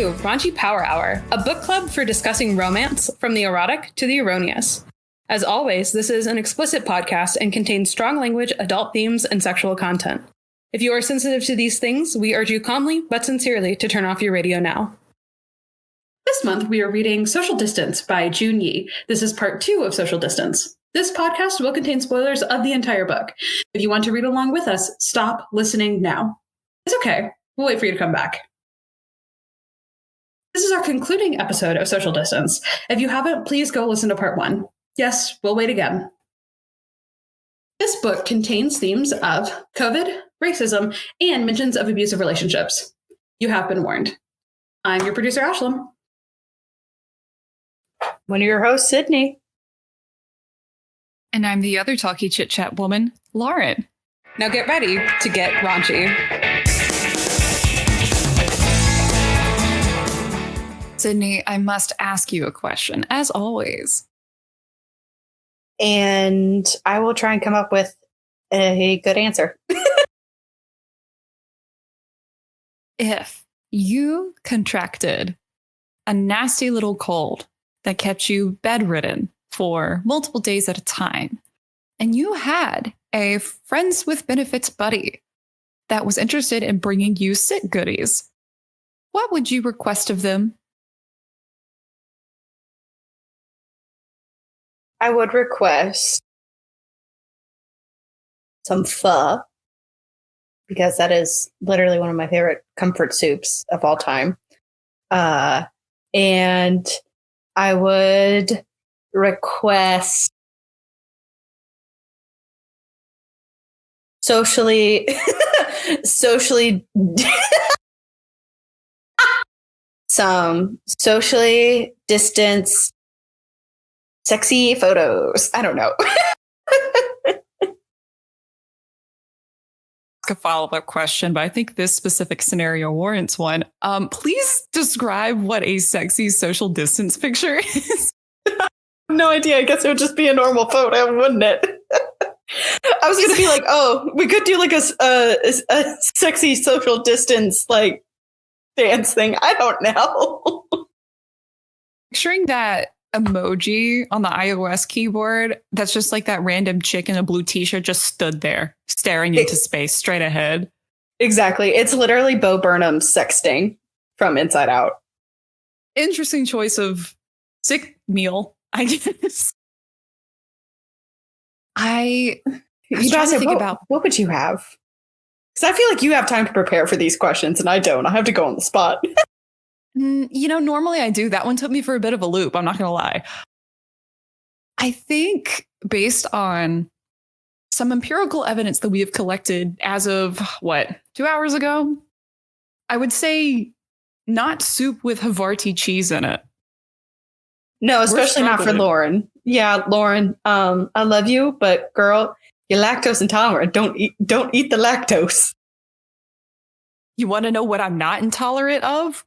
to Raunchy Power Hour, a book club for discussing romance from the erotic to the erroneous. As always, this is an explicit podcast and contains strong language, adult themes, and sexual content. If you are sensitive to these things, we urge you calmly but sincerely to turn off your radio now. This month, we are reading Social Distance by Jun Yi. This is part 2 of Social Distance. This podcast will contain spoilers of the entire book. If you want to read along with us, stop listening now. It's okay. We'll wait for you to come back. This is our concluding episode of Social Distance. If you haven't, please go listen to part 1. Yes, we'll wait again. This book contains themes of COVID, racism, and mentions of abusive relationships. You have been warned. I'm your producer, Ashlyn. One of your hosts, Sydney. And I'm the other talky chit-chat woman, Lauren. Now get ready to get raunchy. Sydney, I must ask you a question, as always. And I will try and come up with a good answer. If you contracted a nasty little cold that kept you bedridden for multiple days at a time, and you had a friends with benefits buddy that was interested in bringing you sick goodies, what would you request of them? I would request some pho, because that is literally one of my favorite comfort soups of all time. And I would request socially some socially distanced sexy photos. I don't know. A follow-up question, but I think this specific scenario warrants one. Please describe what a sexy social distance picture is. No idea. I guess it would just be a normal photo, wouldn't it? I was gonna be like, oh, we could do like a sexy social distance like dance thing. I don't know. Picturing that emoji on the iOS keyboard that's just like that random chick in a blue t-shirt just stood there staring into space straight ahead. Exactly. It's literally Bo Burnham's sexting from Inside Out. Interesting choice of sick meal, I guess. I was trying to think about what would you have? Because I feel like you have time to prepare for these questions and I don't. I have to go on the spot. You know, normally I do. That one took me for a bit of a loop. I'm not going to lie. I think based on some empirical evidence that we have collected as of, 2 hours ago, I would say not soup with Havarti cheese in it. No, especially not for Lauren. Yeah, Lauren, I love you, but girl, you're lactose intolerant. Don't eat the lactose. You want to know what I'm not intolerant of?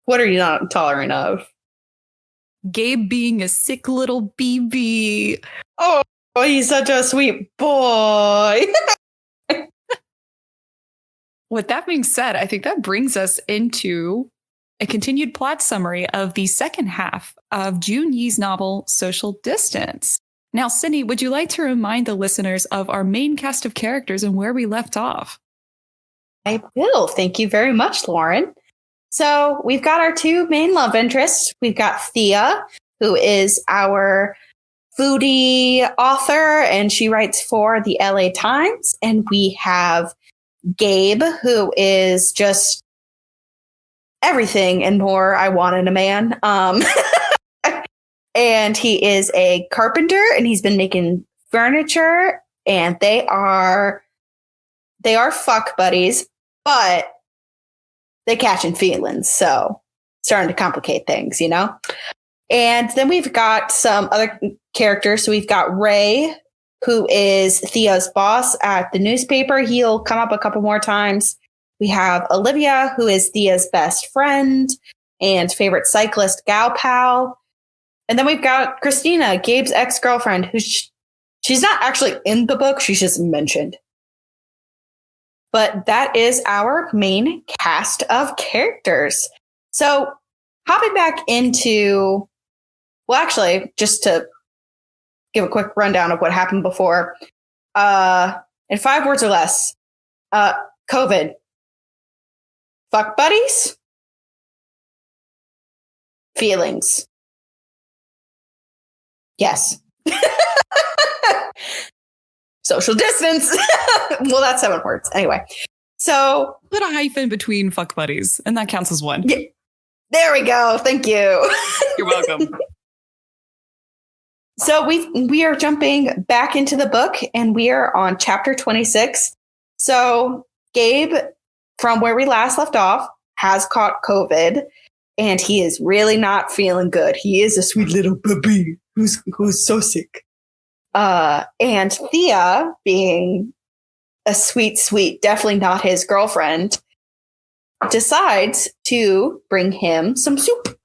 What are you not intolerant of? Gabe being a sick little BB. Oh, he's such a sweet boy. With that being said, I think that brings us into a continued plot summary of the second half of Jun Yi's novel, Social Distance. Now, Sydney, would you like to remind the listeners of our main cast of characters and where we left off? I will. Thank you very much, Lauren. So we've got our two main love interests. We've got Thea, who is our foodie author, and she writes for the LA Times. And we have Gabe, who is just everything and more I want in a man. And he is a carpenter, and he's been making furniture, and they are fuck buddies, but they catching feelings, so starting to complicate things, you know? And then we've got some other characters. So we've got Ray, who is Thea's boss at the newspaper. He'll come up a couple more times. We have Olivia, who is Thea's best friend and favorite cyclist gal pal. And then we've got Christina, Gabe's ex-girlfriend, who she's not actually in the book. She's just mentioned. But that is our main cast of characters. So hopping back into, well, actually, just to give a quick rundown of what happened before. In 5 words or less, COVID. Fuck buddies. Feelings. Yes. Social distance. Well, that's 7 words. Anyway. So Put a hyphen between fuck buddies, and that counts as one. yeah, there we go. Thank you. You're welcome. So we are jumping back into the book, and we are on chapter 26. So Gabe, from where we last left off, has caught COVID, and he is really not feeling good. He is a sweet little baby who's so sick. And Thea, being a sweet, definitely not his girlfriend, decides to bring him some soup.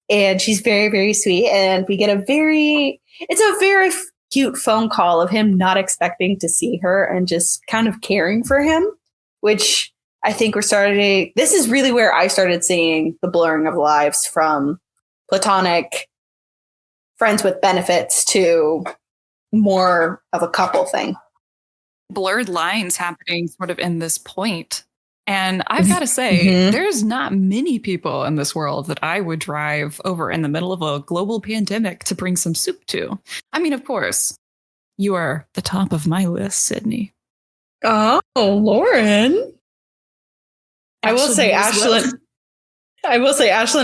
And she's very, very sweet. And we get it's a very cute phone call of him not expecting to see her and just kind of caring for him, which I think this is really where I started seeing the blurring of lives from platonic friends with benefits to more of a couple thing. Blurred lines happening sort of in this point. And I've got to say, there's not many people in this world that I would drive over in the middle of a global pandemic to bring some soup to. I mean, of course, you are the top of my list, Sydney. Oh, Lauren. I will say Ashlyn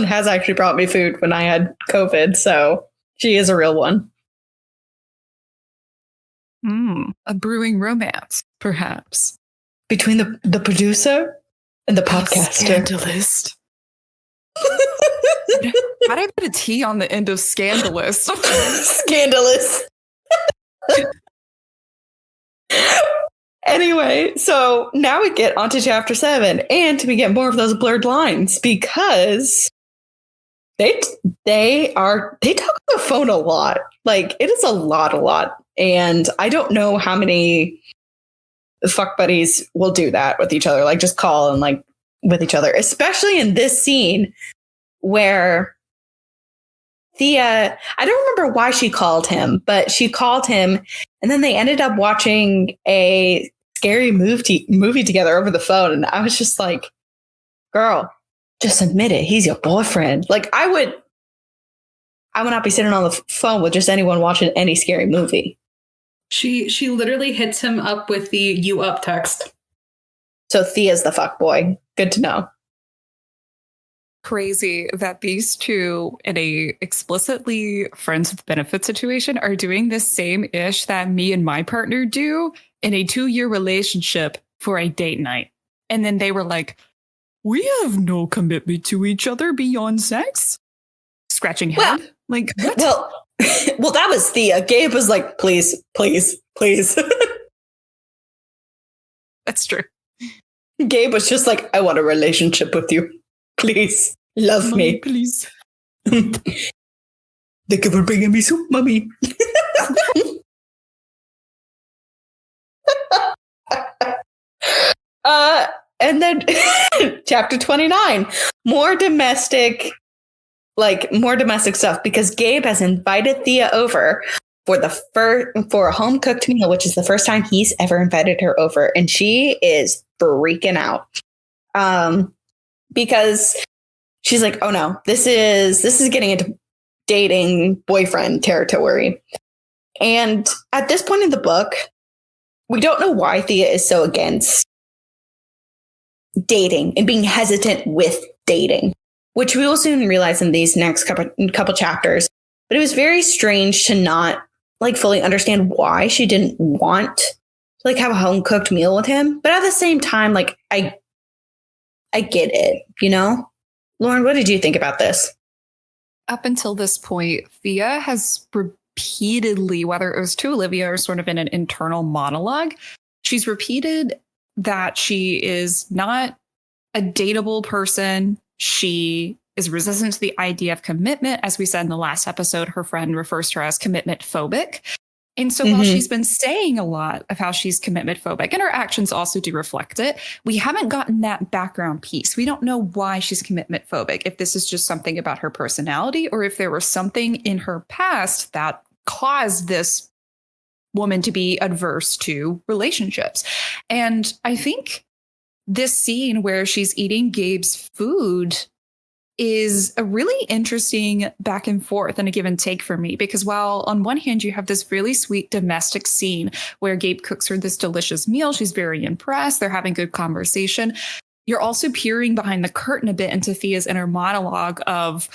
has actually brought me food when I had COVID, so she is a real one. A brewing romance, perhaps. Between the producer and the podcaster. Scandalous. How did I put a T on the end of scandalous? Scandalous. Anyway, so now we get onto chapter 7, and we get more of those blurred lines because they talk on the phone a lot. Like, it is a lot. And I don't know how many fuck buddies will do that with each other, like just call and like with each other, especially in this scene where Thea, I don't remember why she called him, but she called him and then they ended up watching a scary movie together over the phone. And I was just like, girl, just admit it. He's your boyfriend. Like I would not be sitting on the phone with just anyone watching any scary movie. She literally hits him up with the "you up" text. So Thea's the fuck boy. Good to know. Crazy that these two in a explicitly friends with benefits situation are doing the same ish that me and my partner do in a 2-year relationship for a date night. And then they were like, we have no commitment to each other beyond sex. Scratching head. Well, like, what? Well, that was Thea. Gabe was like, please. That's true. Gabe was just like, I want a relationship with you. Please, love me. Please. Thank you for bringing me soup, mommy. And then chapter 29, more domestic stuff, because Gabe has invited Thea over for a home cooked meal, which is the first time he's ever invited her over, and she is freaking out. Because she's like, oh no, this is getting into dating boyfriend territory. And at this point in the book, we don't know why Thea is so against dating and being hesitant with dating, which we will soon realize in these next couple chapters. But it was very strange to not like fully understand why she didn't want to like have a home cooked meal with him. But at the same time, like I get it, you know? Lauren, what did you think about this? Up until this point, Thea has repeatedly, whether it was to Olivia or sort of in an internal monologue, she's repeated that she is not a dateable person. She is resistant to the idea of commitment. As we said in the last episode, her friend refers to her as commitment phobic. And so while she's been saying a lot of how she's commitment phobic, and her actions also do reflect it, we haven't gotten that background piece. We don't know why she's commitment phobic, if this is just something about her personality, or if there was something in her past that caused this woman to be adverse to relationships. And I think this scene where she's eating Gabe's food is a really interesting back and forth and a give and take for me, because while on one hand you have this really sweet domestic scene where Gabe cooks her this delicious meal, she's very impressed, they're having good conversation, you're also peering behind the curtain a bit into Thea's inner monologue of,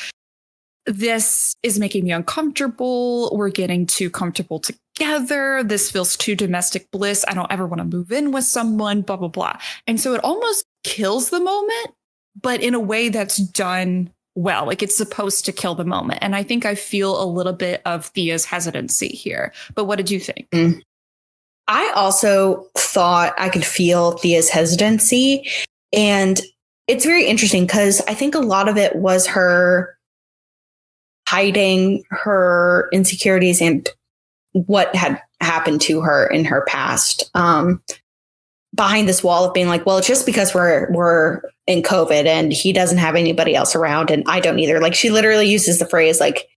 this is making me uncomfortable, we're getting too comfortable together, this feels too domestic bliss, I don't ever want to move in with someone, blah, blah, blah. And so it almost kills the moment, but in a way that's done well. Like, it's supposed to kill the moment. And I think I feel a little bit of Thea's hesitancy here. But what did you think? I also thought I could feel Thea's hesitancy. And it's very interesting because I think a lot of it was her hiding her insecurities and what had happened to her in her past. Behind this wall of being like, well, it's just because we're in COVID and he doesn't have anybody else around and I don't either. Like, she literally uses the phrase like,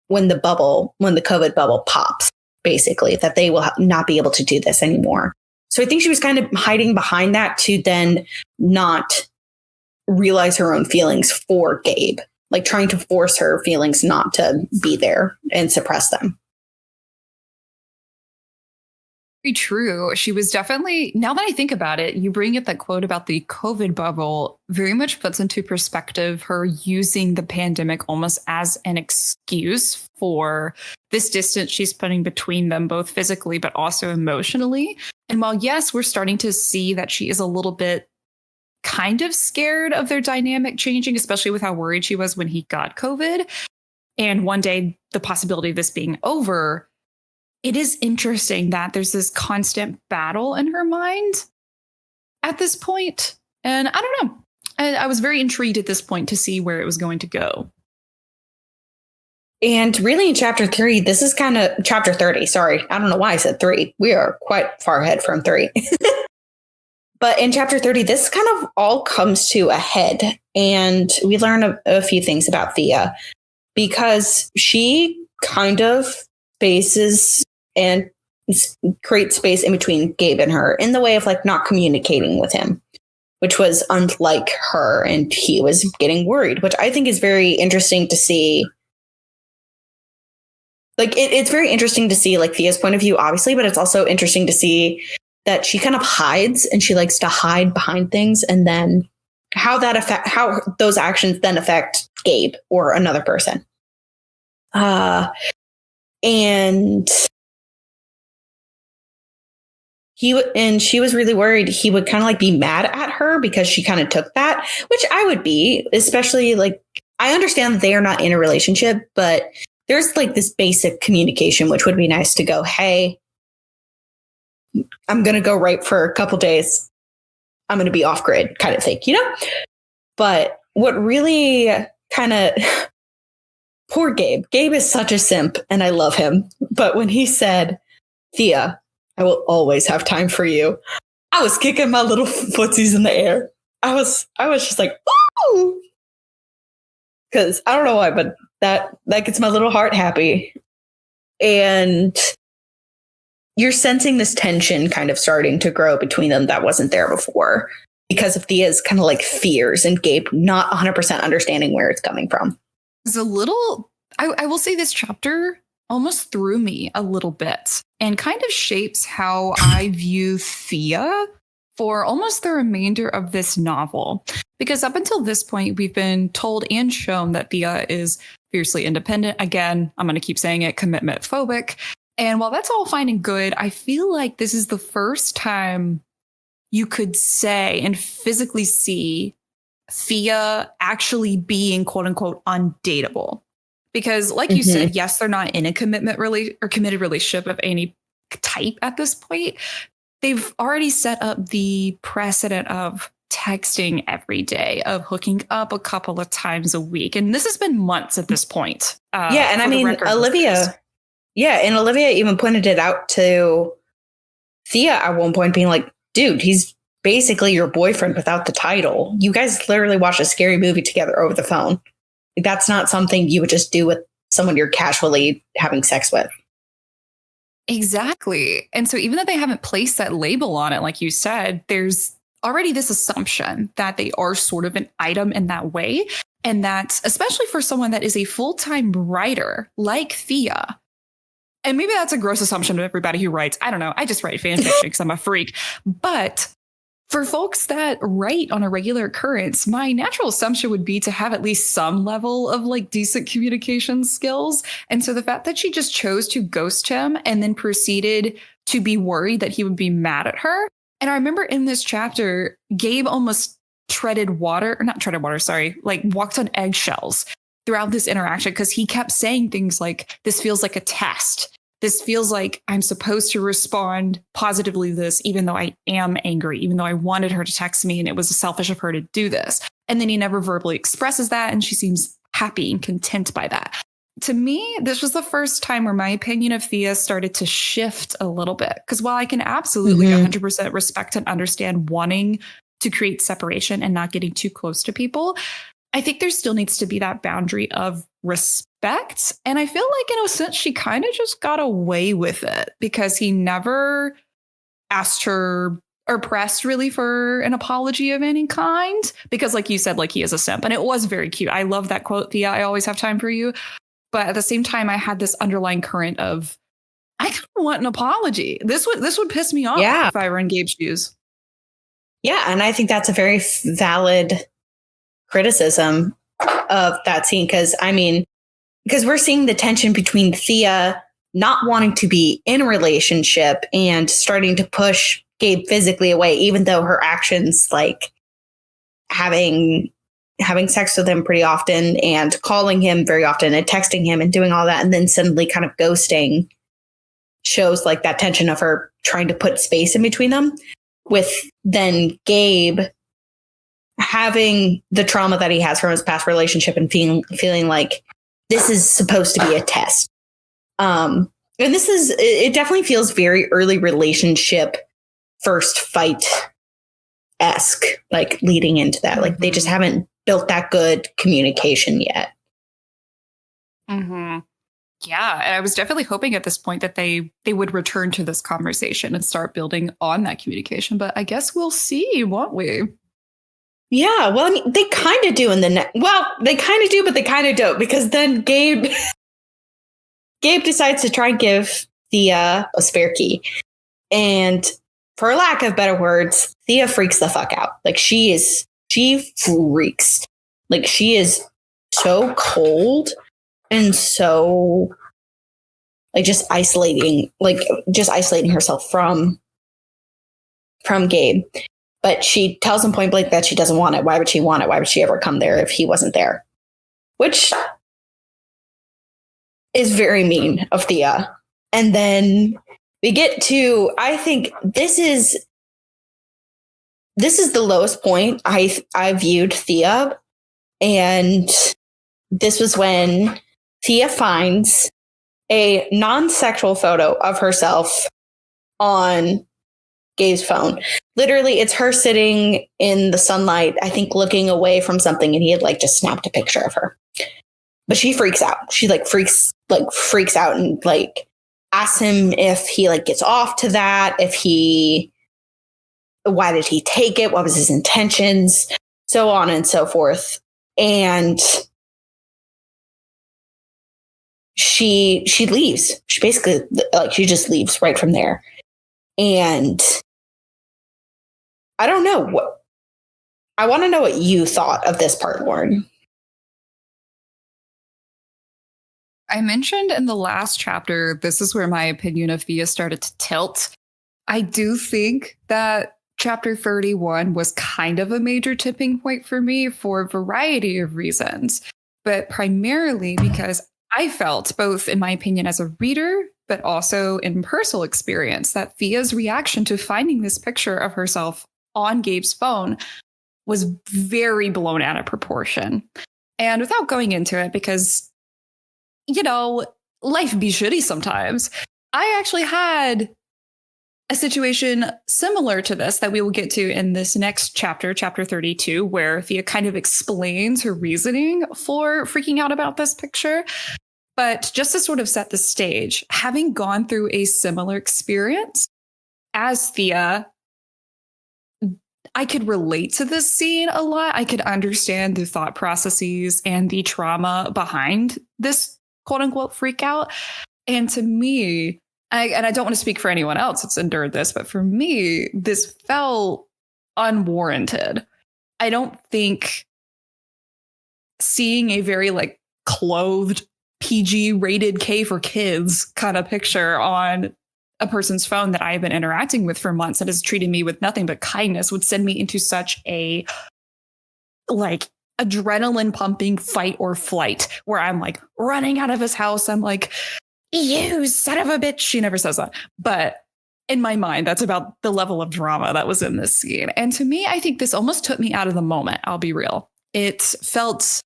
when the COVID bubble pops, basically, that they will not be able to do this anymore. So I think she was kind of hiding behind that to then not realize her own feelings for Gabe, like trying to force her feelings not to be there and suppress them. True. She was definitely, now that I think about it, you bring up that quote about the COVID bubble, very much puts into perspective her using the pandemic almost as an excuse for this distance she's putting between them, both physically but also emotionally. And while, yes, we're starting to see that she is a little bit kind of scared of their dynamic changing, especially with how worried she was when he got COVID, and one day the possibility of this being over, it is interesting that there's this constant battle in her mind at this point. And I don't know. I was very intrigued at this point to see where it was going to go. And really in chapter 3, this is kind of chapter 30. Sorry. I don't know why I said 3. We are quite far ahead from 3. But in chapter 30, this kind of all comes to a head. And we learn a few things about Thea, because she kind of spaces and create space in between Gabe and her in the way of like not communicating with him, which was unlike her. And he was getting worried, which I think is very interesting to see. Like, it's very interesting to see like Thea's point of view, obviously, but it's also interesting to see that she kind of hides and she likes to hide behind things, and then how those actions then affect Gabe or another person. And she was really worried he would kind of like be mad at her because she kind of took that, which I would be, especially like, I understand that they are not in a relationship, but there's like this basic communication, which would be nice to go, hey, I'm going to go right for a couple days. I'm going to be off grid kind of thing, you know? But what really kind of, poor Gabe is such a simp and I love him. But when he said, Thea, I will always have time for you, I was kicking my little footsies in the air. I was just like, ooh, because I don't know why, but that gets my little heart happy. And you're sensing this tension kind of starting to grow between them that wasn't there before, because of Thea's kind of like fears and Gabe not 100% understanding where it's coming from. It's a little, I will say this chapter almost threw me a little bit and kind of shapes how I view Thea for almost the remainder of this novel. Because up until this point, we've been told and shown that Thea is fiercely independent. Again, I'm going to keep saying it, commitment phobic. And while that's all fine and good, I feel like this is the first time you could say and physically see Thea actually being quote unquote undateable. Because like you said, yes, they're not in a committed relationship of any type at this point. They've already set up the precedent of texting every day, of hooking up a couple of times a week. And this has been months at this point. And I mean, Olivia Yeah, and Olivia even pointed it out to Thea at one point, being like, dude, he's basically your boyfriend without the title. You guys literally watched a scary movie together over the phone. Like, that's not something you would just do with someone you're casually having sex with. Exactly. And so even though they haven't placed that label on it, like you said, there's already this assumption that they are sort of an item in that way. And that, especially for someone that is a full-time writer like Thea, and maybe that's a gross assumption of everybody who writes. I don't know. I just write fan fiction because I'm a freak. But for folks that write on a regular occurrence, my natural assumption would be to have at least some level of like decent communication skills. And so the fact that she just chose to ghost him and then proceeded to be worried that he would be mad at her. And I remember in this chapter, Gabe almost like walked on eggshells throughout this interaction because he kept saying things like, this feels like a test. This feels like I'm supposed to respond positively to this, even though I am angry, even though I wanted her to text me and it was selfish of her to do this. And then he never verbally expresses that. And she seems happy and content by that. To me, this was the first time where my opinion of Thea started to shift a little bit. Because while I can absolutely 100% respect and understand wanting to create separation and not getting too close to people, I think there still needs to be that boundary of respect. And I feel like in a sense, she kind of just got away with it because he never asked her or pressed really for an apology of any kind. Because like you said, like he is a simp. And it was very cute. I love that quote, Thea, I always have time for you. But at the same time, I had this underlying current of, I kind of want an apology. This would piss me off if I were in Gabe's shoes. Yeah, and I think that's a very valid criticism of that scene because we're seeing the tension between Thea not wanting to be in a relationship and starting to push Gabe physically away, even though her actions, like having sex with him pretty often and calling him very often and texting him and doing all that, and then suddenly kind of ghosting, shows like that tension of her trying to put space in between them, with then Gabe having the trauma that he has from his past relationship and feeling like this is supposed to be a test. And it definitely feels very early relationship first fight-esque, like leading into that. Like they just haven't built that good communication yet. Mm-hmm. Yeah. And I was definitely hoping at this point that they would return to this conversation and start building on that communication. But I guess we'll see, won't we? Yeah, well, I mean, they kind of do they kind of do, but they kind of don't, because then Gabe decides to try and give Thea a spare key. And for lack of better words, Thea freaks the fuck out. Like she freaks. Like she is so cold and so like just isolating herself from Gabe. But she tells him point blank that she doesn't want it. Why would she want it? Why would she ever come there if he wasn't there? Which is very mean of Thea. And then we get to, I think this is the lowest point I viewed Thea. And this was when Thea finds a non-sexual photo of herself on Gabe's phone. Literally, it's her sitting in the sunlight, I think looking away from something, and he had like just snapped a picture of her. But she freaks out. She freaks out and like asks him if he like gets off to that, why did he take it? What was his intentions? So on and so forth. And she leaves. She basically she just leaves right from there. And I don't know I want to know what you thought of this part, Lauren. I mentioned in the last chapter, this is where my opinion of Thea started to tilt. I do think that chapter 31 was kind of a major tipping point for me for a variety of reasons, but primarily because I felt, both in my opinion as a reader, but also in personal experience, that Thea's reaction to finding this picture of herself on Gabe's phone was very blown out of proportion. And without going into it, because, life be shitty sometimes. I actually had a situation similar to this that we will get to in this next chapter, chapter 32, where Thea kind of explains her reasoning for freaking out about this picture. But just to sort of set the stage, having gone through a similar experience as Thea, I could relate to this scene a lot. I could understand the thought processes and the trauma behind this quote unquote freak out. And to me, I don't want to speak for anyone else that's endured this, but for me, this felt unwarranted. I don't think seeing a very like clothed PG rated K for kids kind of picture on a person's phone that I've been interacting with for months that has treated me with nothing but kindness would send me into such a like adrenaline pumping fight or flight where I'm like running out of his house. I'm like, you son of a bitch. She never says that. But in my mind, that's about the level of drama that was in this scene. And to me, I think this almost took me out of the moment. I'll be real. It felt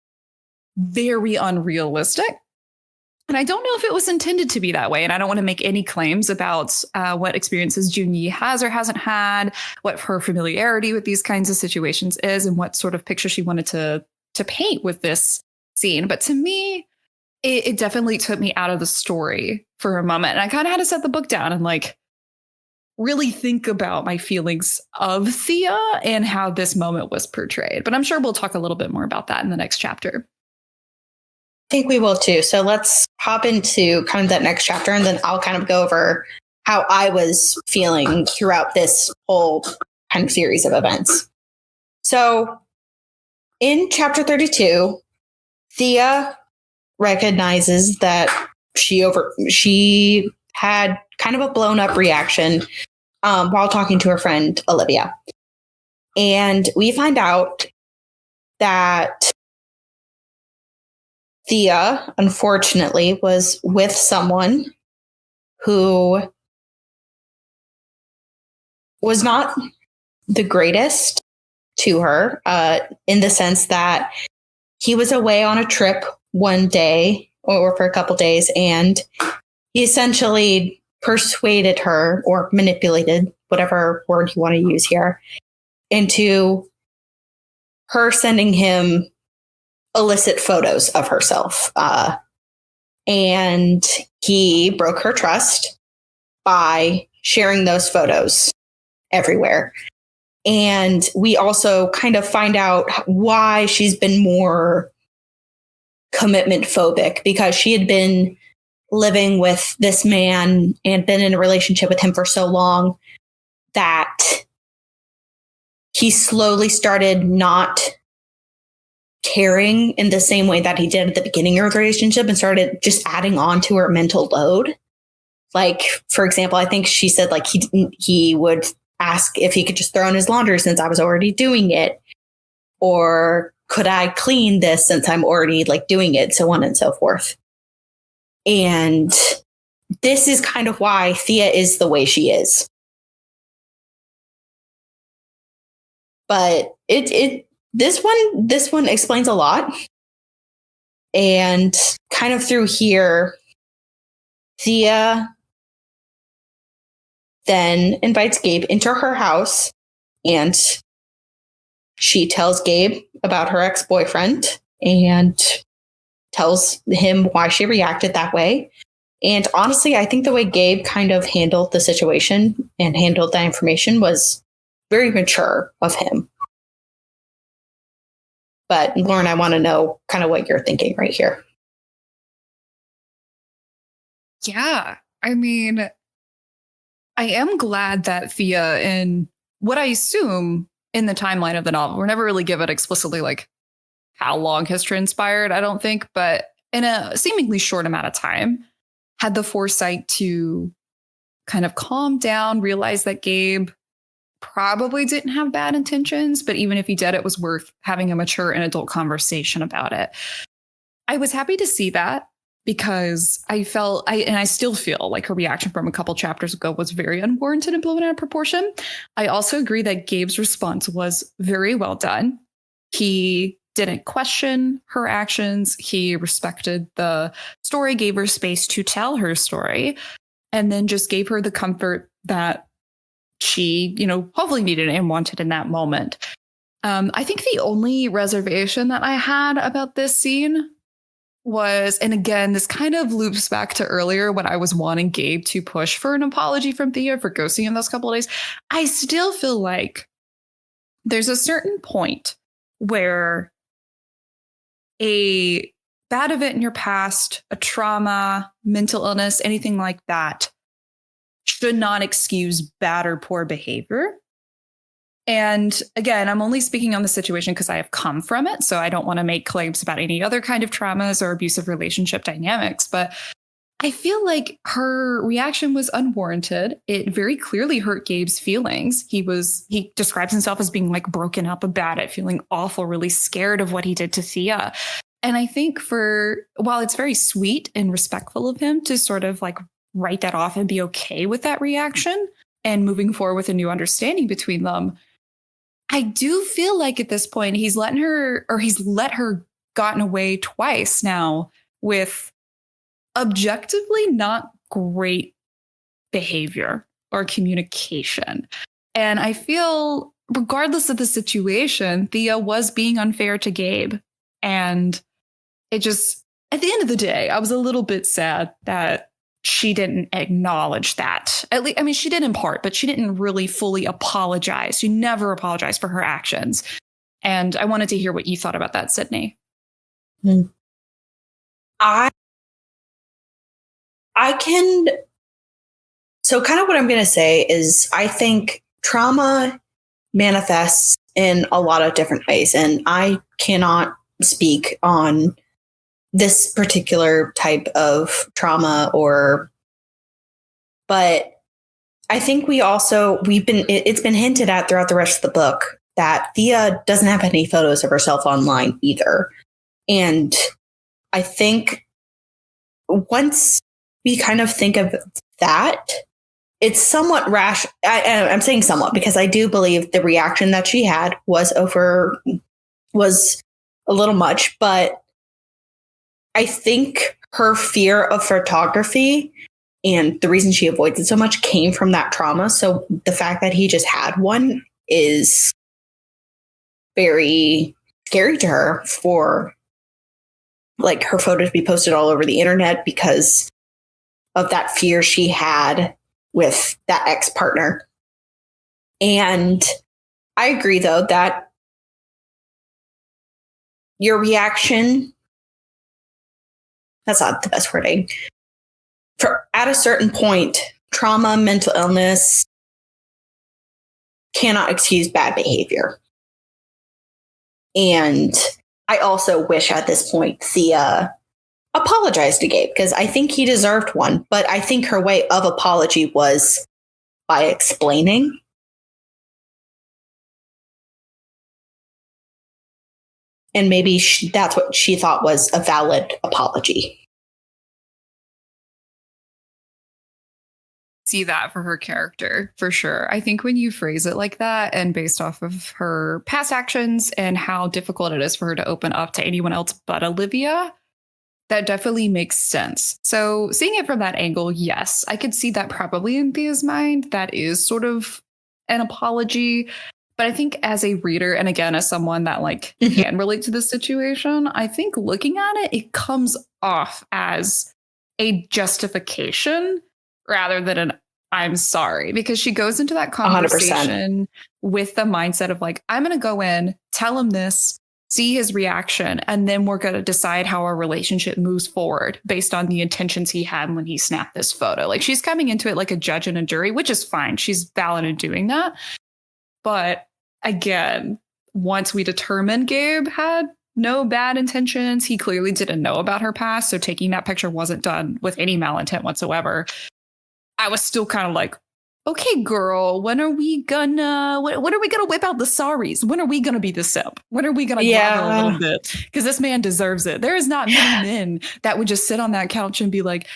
very unrealistic. And I don't know if it was intended to be that way. And I don't want to make any claims about what experiences Junyi has or hasn't had, what her familiarity with these kinds of situations is, and what sort of picture she wanted to paint with this scene. But to me, it definitely took me out of the story for a moment. And I kind of had to set the book down and like really think about my feelings of Thea and how this moment was portrayed. But I'm sure we'll talk a little bit more about that in the next chapter. I think we will too. So let's hop into kind of that next chapter, and then I'll kind of go over how I was feeling throughout this whole kind of series of events. So in chapter 32, Thea recognizes that she had kind of a blown up reaction while talking to her friend Olivia. And we find out that Thea, unfortunately, was with someone who was not the greatest to her, in the sense that he was away on a trip one day or for a couple days, and he essentially persuaded her or manipulated, whatever word you want to use here, into her sending him illicit photos of herself. And he broke her trust by sharing those photos everywhere. And we also kind of find out why she's been more commitment phobic, because she had been living with this man and been in a relationship with him for so long that he slowly started not caring in the same way that he did at the beginning of the relationship and started just adding on to her mental load. Like, for example, I think she said like he would ask if he could just throw in his laundry since I was already doing it, or could I clean this since I'm already like doing it, so on and so forth. And this is kind of why Thea is the way she is. But this one explains a lot. And kind of through here, Thea then invites Gabe into her house, and she tells Gabe about her ex-boyfriend and tells him why she reacted that way. And honestly, I think the way Gabe kind of handled the situation and handled that information was very mature of him. But Lauren, I want to know kind of what you're thinking right here. Yeah, I mean, I am glad that Thea, in what I assume in the timeline of the novel, we're never really given explicitly like how long has transpired, I don't think, but in a seemingly short amount of time, had the foresight to kind of calm down, realize that Gabe probably didn't have bad intentions, but even if he did, it was worth having a mature and adult conversation about it. I was happy to see that, because I felt, and I still feel like her reaction from a couple chapters ago was very unwarranted and blown out of proportion. I also agree that Gabe's response was very well done. He didn't question her actions. He respected the story, gave her space to tell her story, and then just gave her the comfort that she, hopefully needed and wanted in that moment. I think the only reservation that I had about this scene was, and again, this kind of loops back to earlier when I was wanting Gabe to push for an apology from Thea for ghosting in those couple of days. I still feel like there's a certain point where a bad event in your past, a trauma, mental illness, anything like that should not excuse bad or poor behavior. And again, I'm only speaking on the situation because I have come from it. So I don't want to make claims about any other kind of traumas or abusive relationship dynamics. But I feel like her reaction was unwarranted. It very clearly hurt Gabe's feelings. He describes himself as being like broken up about it, feeling awful, really scared of what he did to Thea. And I think while it's very sweet and respectful of him to sort of like write that off and be okay with that reaction and moving forward with a new understanding between them, I do feel like at this point he's let her gotten away twice now with objectively not great behavior or communication. And I feel regardless of the situation, Thea was being unfair to Gabe. And it just, at the end of the day, I was a little bit sad that she didn't acknowledge that. At least, I mean, she did in part, but she didn't really fully apologize. She never apologized for her actions. And I wanted to hear what you thought about that, Sydney. I can. So kind of what I'm going to say is I think trauma manifests in a lot of different ways. And I cannot speak on this particular type of trauma but I think it's been hinted at throughout the rest of the book that Thea doesn't have any photos of herself online either. And I think once we kind of think of that, it's somewhat rash. I'm saying somewhat because I do believe the reaction that she had was a little much, but I think her fear of photography and the reason she avoids it so much came from that trauma. So the fact that he just had one is very scary to her, for like her photo to be posted all over the internet because of that fear she had with that ex-partner. And I agree, though, that your reaction, that's not the best wording. At a certain point, trauma, mental illness cannot excuse bad behavior. And I also wish at this point Thea apologized to Gabe, because I think he deserved one. But I think her way of apology was by explaining. And maybe that's what she thought was a valid apology. See that for her character, for sure. I think when you phrase it like that, and based off of her past actions and how difficult it is for her to open up to anyone else but Olivia, that definitely makes sense. So seeing it from that angle, yes, I could see that probably in Thea's mind. That is sort of an apology. But I think as a reader, and again, as someone that like can relate to this situation, I think looking at it, it comes off as a justification rather than an I'm sorry, because she goes into that conversation 100%. With the mindset of like, I'm going to go in, tell him this, see his reaction, and then we're going to decide how our relationship moves forward based on the intentions he had when he snapped this photo. Like, she's coming into it like a judge and a jury, which is fine. She's valid in doing that. But again, once we determine Gabe had no bad intentions, he clearly didn't know about her past. So taking that picture wasn't done with any malintent whatsoever. I was still kind of like, okay, girl, when are we gonna whip out the sorries? When are we gonna be the simp? When are we gonna grovel a little bit? Because this man deserves it. There is not many men that would just sit on that couch and be like,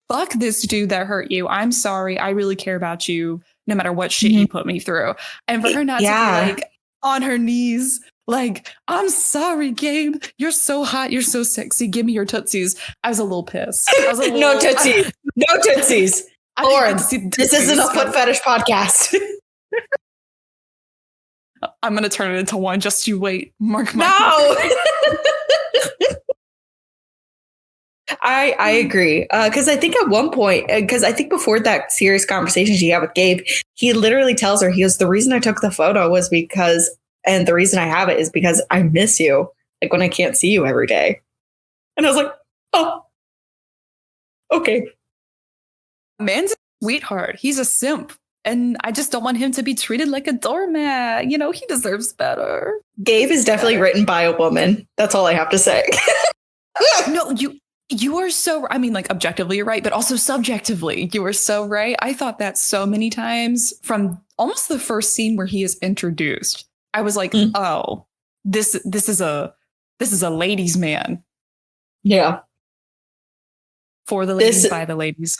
fuck this dude that hurt you. I'm sorry. I really care about you no matter what shit you put me through. And for her not to be like on her knees, Like, I'm sorry, Gabe. You're so hot. You're so sexy. Give me your tootsies. I was a little pissed. No tootsies. No tootsies. Lauren, this isn't a foot fetish podcast. I'm going to turn it into one. Just you wait. Mark my No. I agree. Because I think at one point, because I think before that serious conversation she had with Gabe, he literally tells her, he goes, the reason I took the photo was because, and the reason I have it is because I miss you. Like when I can't see you every day. And I was like, oh, okay. Man's a sweetheart. He's a simp. And I just don't want him to be treated like a doormat. You know, he deserves better. Gabe is definitely written by a woman. That's all I have to say. No, you are so, I mean, like objectively you're right, but also subjectively you are so right. I thought that so many times from almost the first scene where he is introduced. I was like, oh, this is a ladies' man. Yeah. For the ladies, by the ladies.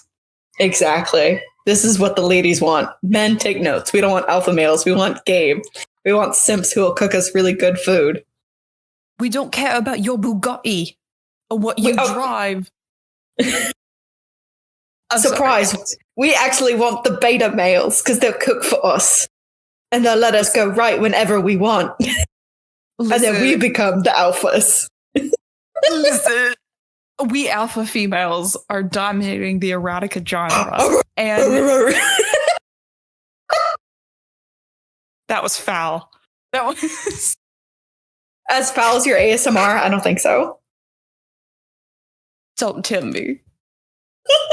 Exactly. This is what the ladies want. Men, take notes. We don't want alpha males. We want Gabe. We want simps who will cook us really good food. We don't care about your Bugatti or what you drive. Surprise. Sorry. We actually want the beta males because they'll cook for us. And they'll let us go right whenever we want. And then we become the alphas. Listen. We alpha females are dominating the erotica genre. And that was foul. That was as foul as your ASMR? I don't think so. Don't tempt me.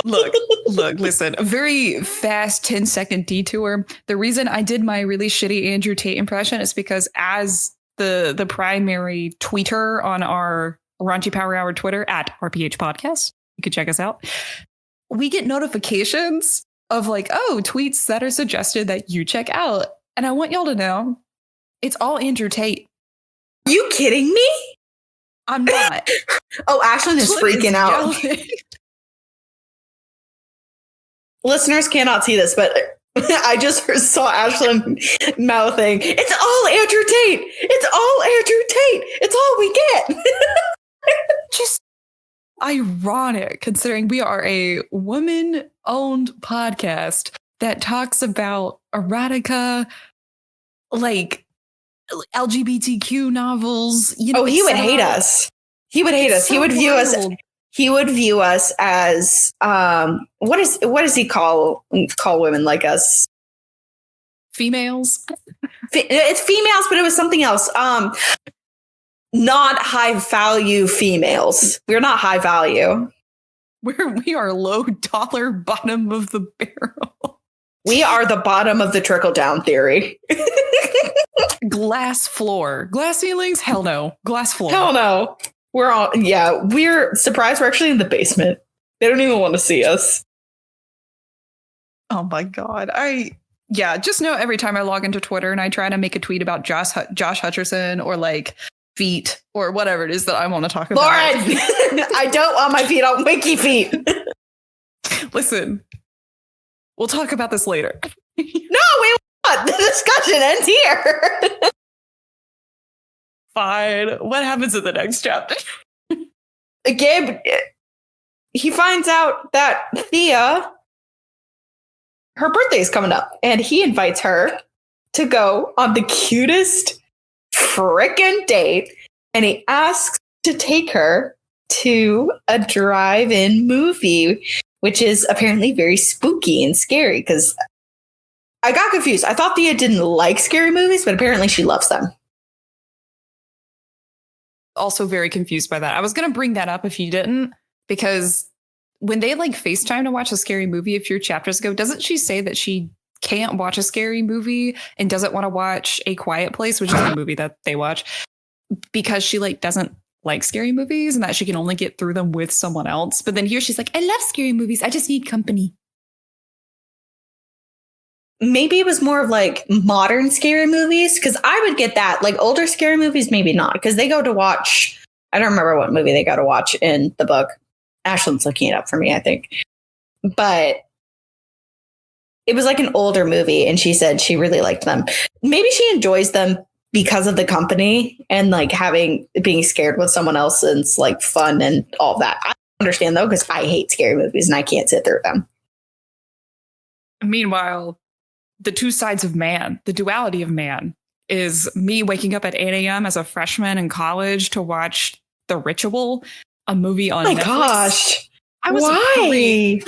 Look, listen, a very fast 10-second detour. The reason I did my really shitty Andrew Tate impression is because as the primary tweeter on our Raunchy Power Hour Twitter at RPH Podcast, you can check us out. We get notifications of like, oh, tweets that are suggested that you check out. And I want y'all to know it's all Andrew Tate. Are you kidding me? I'm not. Oh, Ashlyn is freaking out. Listeners cannot see this, but I just saw Ashlyn mouthing, it's all Andrew Tate. It's all Andrew Tate. It's all we get. Just ironic considering we are a woman-owned podcast that talks about erotica, like LGBTQ novels. You know, he would hate us. He would hate us. He would view us. He would view us as what does he call women like us? Females. It's females, but it was something else. Not high value females. We're not high value. We are low dollar, bottom of the barrel. We are the bottom of the trickle down theory. Glass floor, glass ceilings. Hell no. Glass floor. Hell no. We're surprised we're actually in the basement. They don't even want to see us. Oh my God. Just know every time I log into Twitter and I try to make a tweet about Josh Hutcherson or like feet or whatever it is that I want to talk about. Lauren, I don't want my feet on Wiki feet. Listen, we'll talk about this later. No, we won't. The discussion ends here. Fine. What happens in the next chapter? Gabe, he finds out that Thea, her birthday is coming up, and he invites her to go on the cutest frickin' date, and he asks to take her to a drive-in movie, which is apparently very spooky and scary, because I got confused. I thought Thea didn't like scary movies, but apparently she loves them. Also very confused by that. I was going to bring that up if you didn't, because when they like FaceTime to watch a scary movie a few chapters ago, doesn't she say that she can't watch a scary movie and doesn't want to watch A Quiet Place, which is the movie that they watch, because she like doesn't like scary movies and that she can only get through them with someone else? But then here she's like, I love scary movies. I just need company. Maybe it was more of like modern scary movies, because I would get that. Like older scary movies, maybe not, because they go to watch, I don't remember what movie they go to watch in the book. Ashlyn's looking it up for me, I think. But it was like an older movie, and she said she really liked them. Maybe she enjoys them because of the company and like being scared with someone else and it's like fun and all that. I understand though, because I hate scary movies and I can't sit through them. Meanwhile, the two sides of man, the duality of man, is me waking up at 8 a.m. as a freshman in college to watch The Ritual, a movie on Netflix. Gosh. I was Why?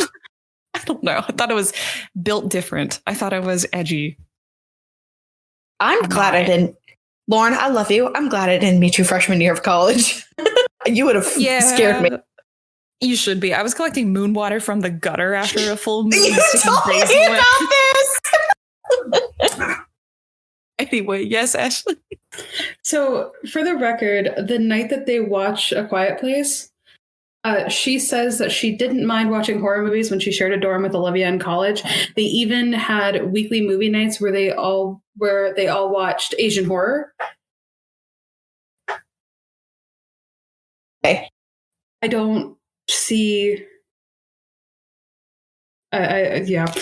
I don't know. I thought it was built different. I thought it was edgy. I'm glad I didn't. Lauren, I love you. I'm glad I didn't meet you freshman year of college. You would have scared me. You should be. I was collecting moon water from the gutter after a full moon. You told me about this. Anyway, yes, Ashley. So, for the record, the night that they watch A Quiet Place, she says that she didn't mind watching horror movies when she shared a dorm with Olivia in college. They even had weekly movie nights where they all watched Asian horror. Okay. I don't see. Yeah.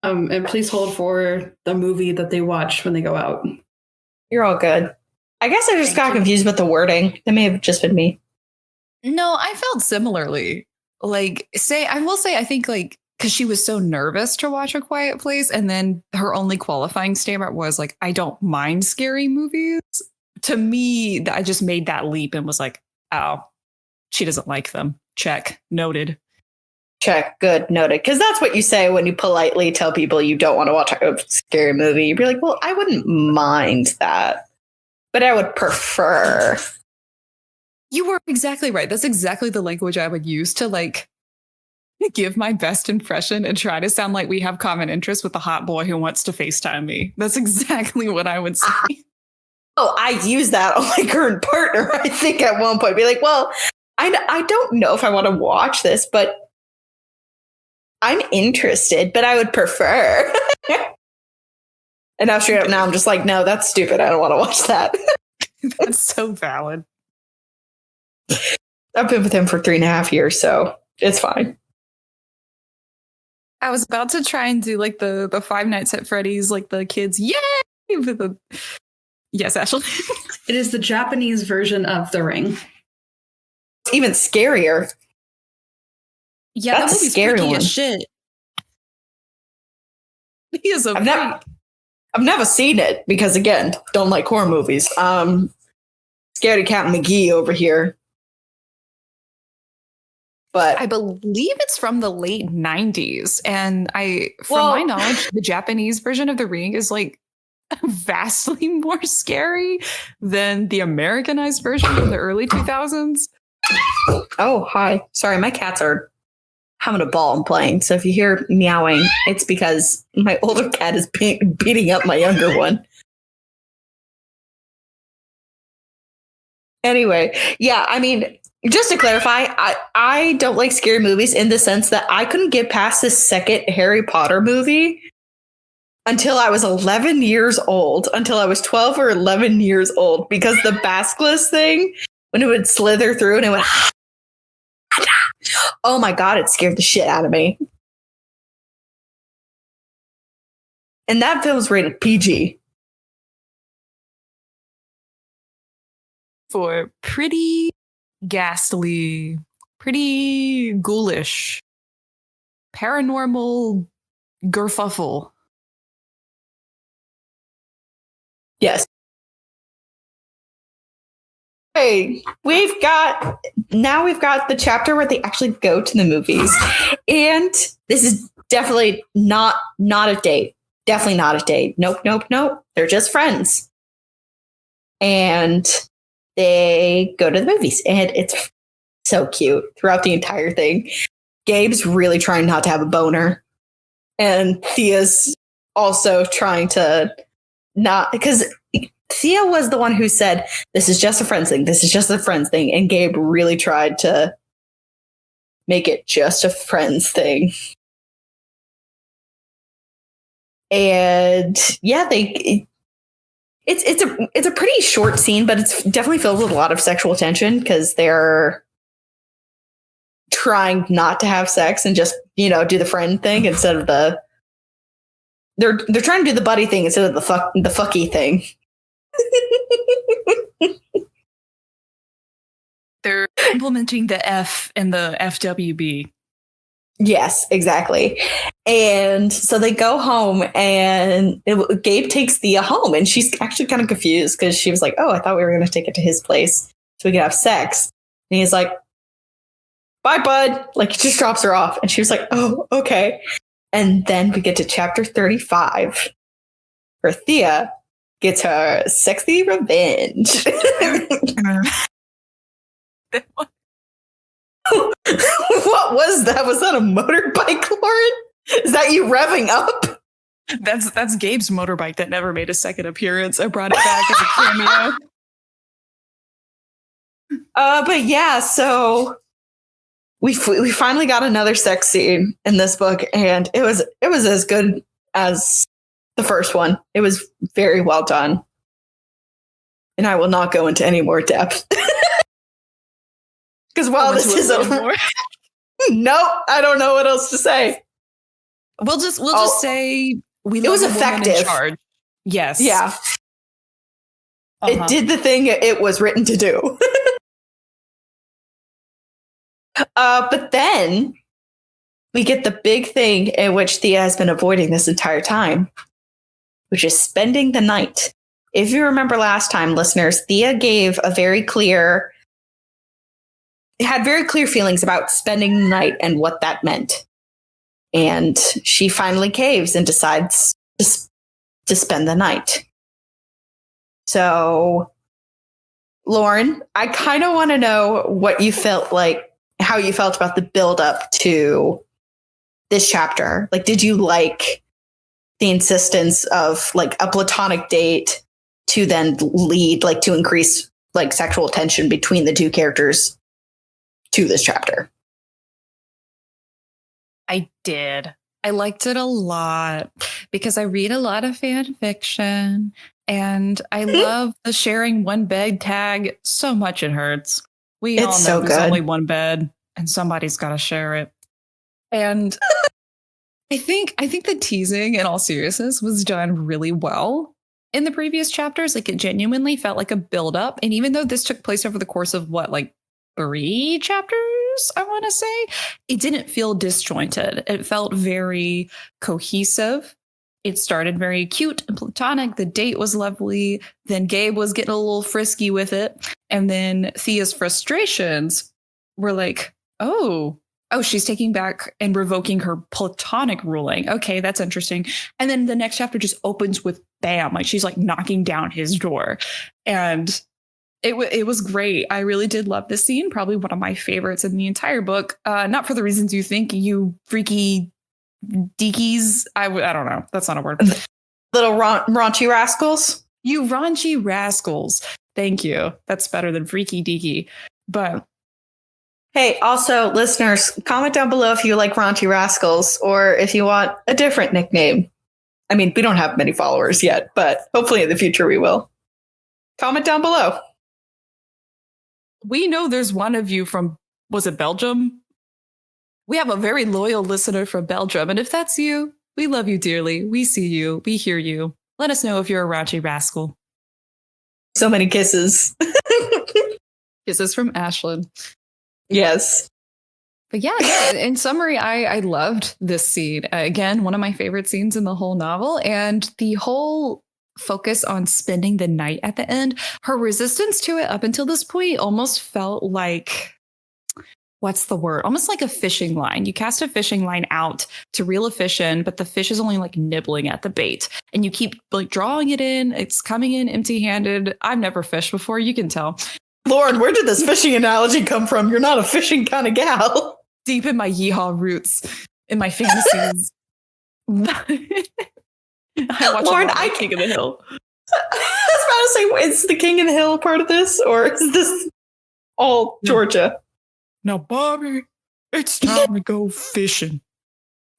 And please hold for the movie that they watch when they go out. You're all good. I guess I just got confused with the wording. That may have just been me. No, I felt similarly. I will say, I think because she was so nervous to watch A Quiet Place, and then her only qualifying statement was like, I don't mind scary movies. To me, I just made that leap and was like, oh, she doesn't like them. Check. Noted. Check. Good. Noted. Because that's what you say when you politely tell people you don't want to watch a scary movie. You'd be like, well, I wouldn't mind that, but I would prefer. You were exactly right. That's exactly the language I would use to give my best impression and try to sound like we have common interests with the hot boy who wants to FaceTime me. That's exactly what I would say. I use that on my current partner. I think at one point be like, well, I don't know if I want to watch this, but I'm interested, but I would prefer. And now straight up now I'm just like, no, that's stupid. I don't want to watch that. That's so valid. I've been with him for 3.5 years, so it's fine. I was about to try and do the Five Nights at Freddy's, the kids, yay! Yes, Ashley. It is the Japanese version of The Ring. It's even scarier. Yeah, that's that movie's a scary one. As shit. He is a I've never seen it because, again, don't like horror movies. Scaredy Cat McGee over here. But I believe it's from the late 90s. And from my knowledge, the Japanese version of The Ring is vastly more scary than the Americanized version from the early 2000s. Oh, hi. Sorry, my cats are having a ball and playing. So if you hear meowing, it's because my older cat is beating up my younger one. Anyway, yeah, I mean, just to clarify, I don't like scary movies in the sense that I couldn't get past the second Harry Potter movie until I was 11 years old, until I was 12 or 11 years old, because the basilisk thing, when it would slither through and it would, oh my God, it scared the shit out of me. And that film's rated PG. For pretty ghastly, pretty ghoulish, paranormal gerfuffle. Yes. Hey, we've got the chapter where they actually go to the movies. And this is definitely not a date. Definitely not a date. Nope. They're just friends. And they go to the movies, and it's so cute throughout the entire thing. Gabe's really trying not to have a boner, and Thea's also trying to not, because Thea was the one who said, this is just a friends thing. This is just a friends thing. And Gabe really tried to make it just a friends thing. And yeah, it's a pretty short scene, but it's definitely filled with a lot of sexual tension because they're trying not to have sex and just, do the friend thing instead of they're trying to do the buddy thing instead of the fucky thing. They're implementing the F in the FWB. Yes, exactly. And so they go home, and Gabe takes Thea home, and she's actually kind of confused because she was like, "Oh, I thought we were going to take it to his place so we could have sex." And he's like, "Bye, bud." Like, he just drops her off, and she was like, "Oh, okay." And then we get to chapter 35, where Thea gets her sexy revenge. What was that? Was that a motorbike, Lauren? Is that you revving up? That's Gabe's motorbike that never made a second appearance. I brought it back as a cameo. But yeah, so we finally got another sex scene in this book, and it was as good as the first one. It was very well done, and I will not go into any more depth. Because while this is a nope, I don't know what else to say. We'll just say it was effective. In charge. Yes. Yeah. It did the thing it was written to do. But then we get the big thing in which Thea has been avoiding this entire time, which is spending the night. If you remember last time, listeners, Thea had very clear feelings about spending the night and what that meant. And she finally caves and decides to spend the night. So, Lauren, I kind of want to know what you felt like, how you felt about the build up to this chapter. Like, did you like the insistence of like a platonic date to then lead, like to increase like sexual tension between the two characters to this chapter? I did. I liked it a lot because I read a lot of fan fiction, and I love the sharing one bed tag so much it hurts. We all know there's only one bed and somebody's got to share it. And I think the teasing, in all seriousness, was done really well in the previous chapters. Like, it genuinely felt like a build-up. And even though this took place over the course of 3 chapters, I want to say, it didn't feel disjointed. It felt very cohesive. It started very cute and platonic. The date was lovely. Then Gabe was getting a little frisky with it. And then Thea's frustrations were like, oh, she's taking back and revoking her platonic ruling. Okay, that's interesting. And then the next chapter just opens with bam, like she's like knocking down his door. And it was great. I really did love this scene. Probably one of my favorites in the entire book. Not for the reasons you think, you freaky deekies. I don't know. That's not a word. Little raunchy rascals. You raunchy rascals. Thank you. That's better than freaky deaky. But hey, also listeners, comment down below if you like raunchy rascals or if you want a different nickname. I mean, we don't have many followers yet, but hopefully in the future we will. Comment down below. We know there's one of you from, was it Belgium? We have a very loyal listener from Belgium. And if that's you, we love you dearly. We see you. We hear you. Let us know if you're a raunchy rascal. So many kisses. Kisses from Ashlyn. Yes. But yeah, in summary, I loved this scene. Again, one of my favorite scenes in the whole novel. And the whole focus on spending the night at the end, her resistance to it up until this point almost felt like, what's the word? Almost like a fishing line. You cast a fishing line out to reel a fish in, but the fish is only like nibbling at the bait. And you keep like drawing it in. It's coming in empty-handed. I've never fished before. You can tell. Lauren, where did this fishing analogy come from? You're not a fishing kind of gal. Deep in my yeehaw roots, in my fantasies. I watch Lauren, King of the Hill. I was about to say, is the King of the Hill part of this, or is this all Georgia? Now, Bobby, it's time to go fishing.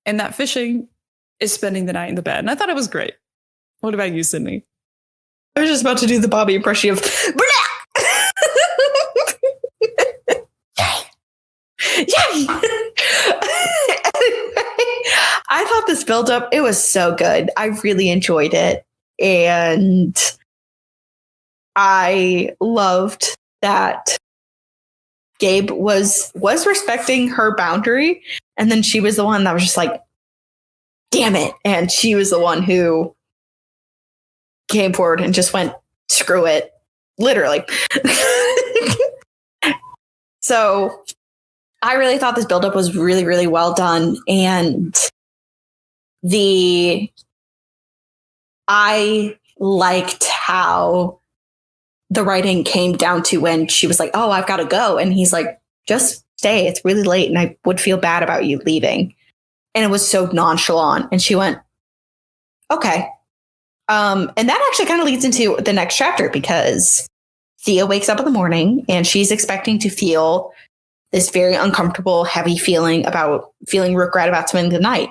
And that fishing is spending the night in the bed. And I thought it was great. What about you, Sydney? I was just about to do the Bobby impression of Yay! Anyway, I thought this build up, it was so good. I really enjoyed it. And I loved that Gabe was respecting her boundary, and then she was the one that was just like, damn it. And she was the one who came forward and just went, screw it. Literally. So I really thought this buildup was really, really well done. And I liked how the writing came down to when she was like, oh, I've got to go. And he's like, just stay. It's really late. And I would feel bad about you leaving. And it was so nonchalant. And she went, okay. And that actually kind of leads into the next chapter, because Thea wakes up in the morning and she's expecting to feel this very uncomfortable, heavy feeling regret about spending the night.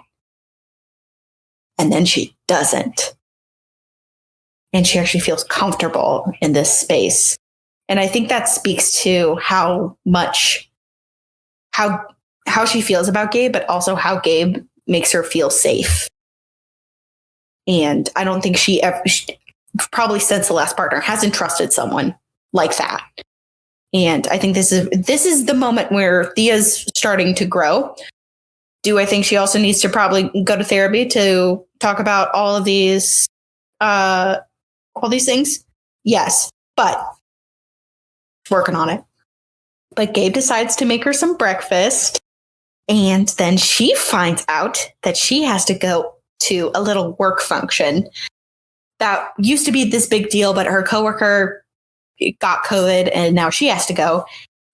And then she doesn't. And she actually feels comfortable in this space. And I think that speaks to how she feels about Gabe, but also how Gabe makes her feel safe. And I don't think she probably since the last partner hasn't trusted someone like that. And I think this is the moment where Thea's starting to grow. Do I think she also needs to probably go to therapy to talk about all these things? Yes, but working on it. But Gabe decides to make her some breakfast, and then she finds out that she has to go to a little work function that used to be this big deal, but her coworker got COVID and now she has to go,